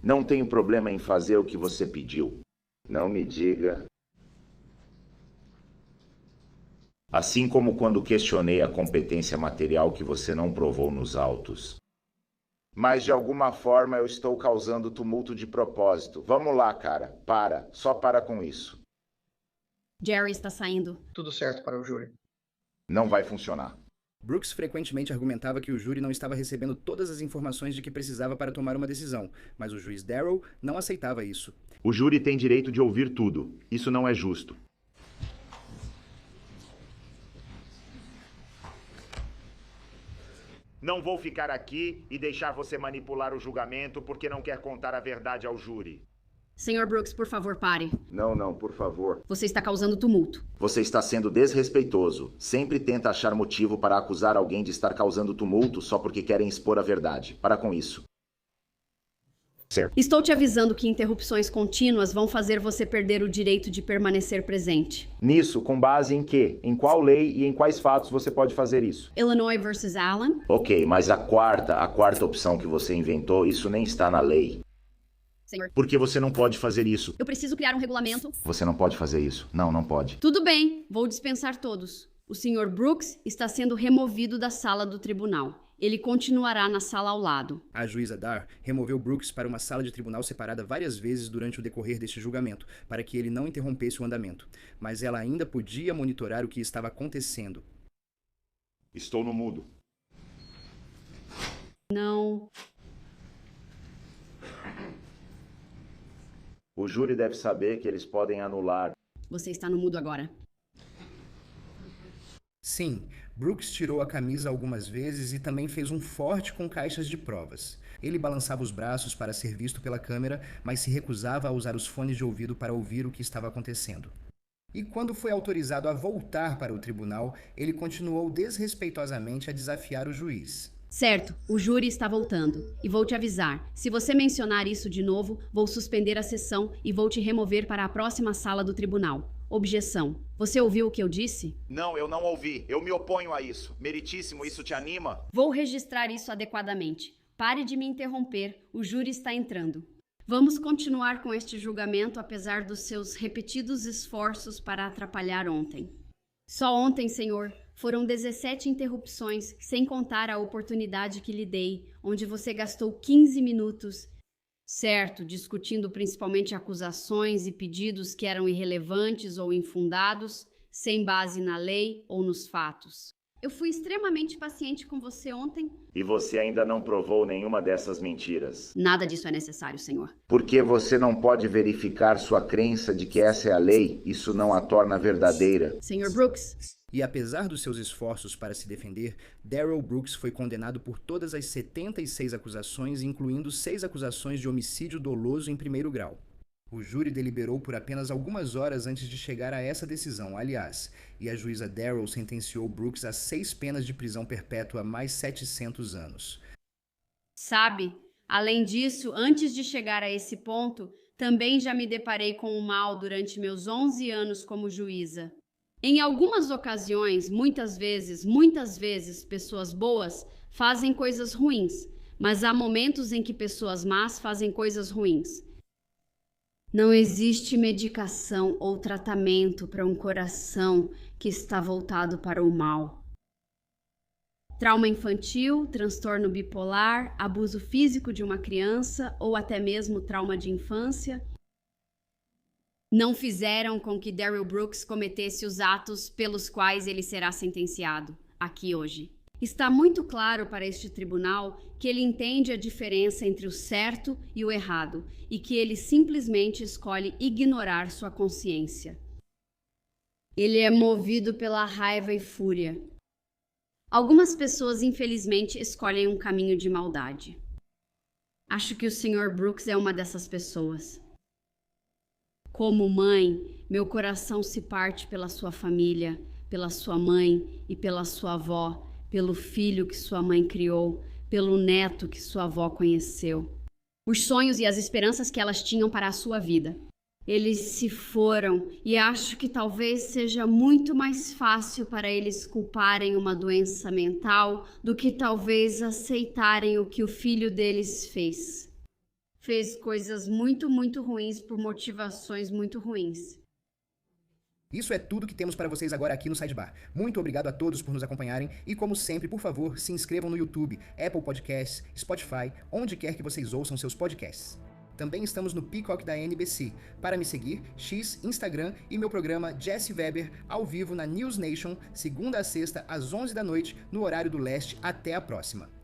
Não tenho problema em fazer o que você pediu. Não me diga. Assim como quando questionei a competência material que você não provou nos autos. Mas de alguma forma eu estou causando tumulto de propósito. Vamos lá, cara. Só para com isso. Jerry está saindo. Tudo certo para o júri. Não vai funcionar. Brooks frequentemente argumentava que o júri não estava recebendo todas as informações de que precisava para tomar uma decisão, mas o juiz Darrow não aceitava isso. O júri tem direito de ouvir tudo. Isso não é justo. Não vou ficar aqui e deixar você manipular o julgamento porque não quer contar a verdade ao júri. Senhor Brooks, por favor, pare. Não, por favor. Você está causando tumulto. Você está sendo desrespeitoso. Sempre tenta achar motivo para acusar alguém de estar causando tumulto só porque querem expor a verdade. Para com isso. Certo. Estou te avisando que interrupções contínuas vão fazer você perder o direito de permanecer presente. Nisso, com base em quê? Em qual lei e em quais fatos você pode fazer isso? Illinois versus Allen. Ok, mas a quarta opção que você inventou, isso nem está na lei. Senhor. Por que você não pode fazer isso? Eu preciso criar um regulamento. Você não pode fazer isso. Não pode. Tudo bem, vou dispensar todos. O Sr. Brooks está sendo removido da sala do tribunal. Ele continuará na sala ao lado. A juíza Dar removeu Brooks para uma sala de tribunal separada várias vezes durante o decorrer deste julgamento, para que ele não interrompesse o andamento. Mas ela ainda podia monitorar o que estava acontecendo. Estou no mudo. Não. O júri deve saber que eles podem anular. Você está no mudo agora. Sim, Brooks tirou a camisa algumas vezes e também fez um forte com caixas de provas. Ele balançava os braços para ser visto pela câmera, mas se recusava a usar os fones de ouvido para ouvir o que estava acontecendo. E quando foi autorizado a voltar para o tribunal, ele continuou desrespeitosamente a desafiar o juiz. Certo, o júri está voltando. E vou te avisar, se você mencionar isso de novo, vou suspender a sessão e vou te remover para a próxima sala do tribunal. Objeção. Você ouviu o que eu disse? Não, eu não ouvi. Eu me oponho a isso. Meritíssimo, isso te anima? Vou registrar isso adequadamente. Pare de me interromper. O júri está entrando. Vamos continuar com este julgamento apesar dos seus repetidos esforços para atrapalhar ontem. Só ontem, senhor, foram 17 interrupções, sem contar a oportunidade que lhe dei, onde você gastou 15 minutos, certo, discutindo principalmente acusações e pedidos que eram irrelevantes ou infundados, sem base na lei ou nos fatos. Eu fui extremamente paciente com você ontem. E você ainda não provou nenhuma dessas mentiras. Nada disso é necessário, senhor. Porque você não pode verificar sua crença de que essa é a lei, isso não a torna verdadeira. Senhor Brooks. E apesar dos seus esforços para se defender, Darrell Brooks foi condenado por todas as 76 acusações, incluindo 6 acusações de homicídio doloso em primeiro grau. O júri deliberou por apenas algumas horas antes de chegar a essa decisão, aliás, e a juíza Darrell sentenciou Brooks a 6 penas de prisão perpétua mais 700 anos. Sabe, além disso, antes de chegar a esse ponto, também já me deparei com o mal durante meus 11 anos como juíza. Em algumas ocasiões, muitas vezes, pessoas boas fazem coisas ruins, Mas há momentos em que pessoas más fazem coisas ruins. Não existe medicação ou tratamento para um coração que está voltado para o mal. Trauma infantil, transtorno bipolar, abuso físico de uma criança ou até mesmo trauma de infância não fizeram com que Darrell Brooks cometesse os atos pelos quais ele será sentenciado aqui hoje. Está muito claro para este tribunal que ele entende a diferença entre o certo e o errado e que ele simplesmente escolhe ignorar sua consciência. Ele é movido pela raiva e fúria. Algumas pessoas, infelizmente, escolhem um caminho de maldade. Acho que o Sr. Brooks é uma dessas pessoas. Como mãe, meu coração se parte pela sua família, pela sua mãe e pela sua avó, pelo filho que sua mãe criou, pelo neto que sua avó conheceu. Os sonhos e as esperanças que elas tinham para a sua vida. Eles se foram e acho que talvez seja muito mais fácil para eles culparem uma doença mental do que talvez aceitarem o que o filho deles fez. Fez coisas muito ruins por motivações muito ruins. Isso é tudo que temos para vocês agora aqui no Sidebar. Muito obrigado a todos por nos acompanharem e, como sempre, por favor, se inscrevam no YouTube, Apple Podcasts, Spotify, onde quer que vocês ouçam seus podcasts. Também estamos no Peacock da NBC. Para me seguir, X, Instagram e meu programa Jesse Weber, ao vivo na News Nation, segunda a sexta, às 11 da noite, no horário do leste. Até a próxima!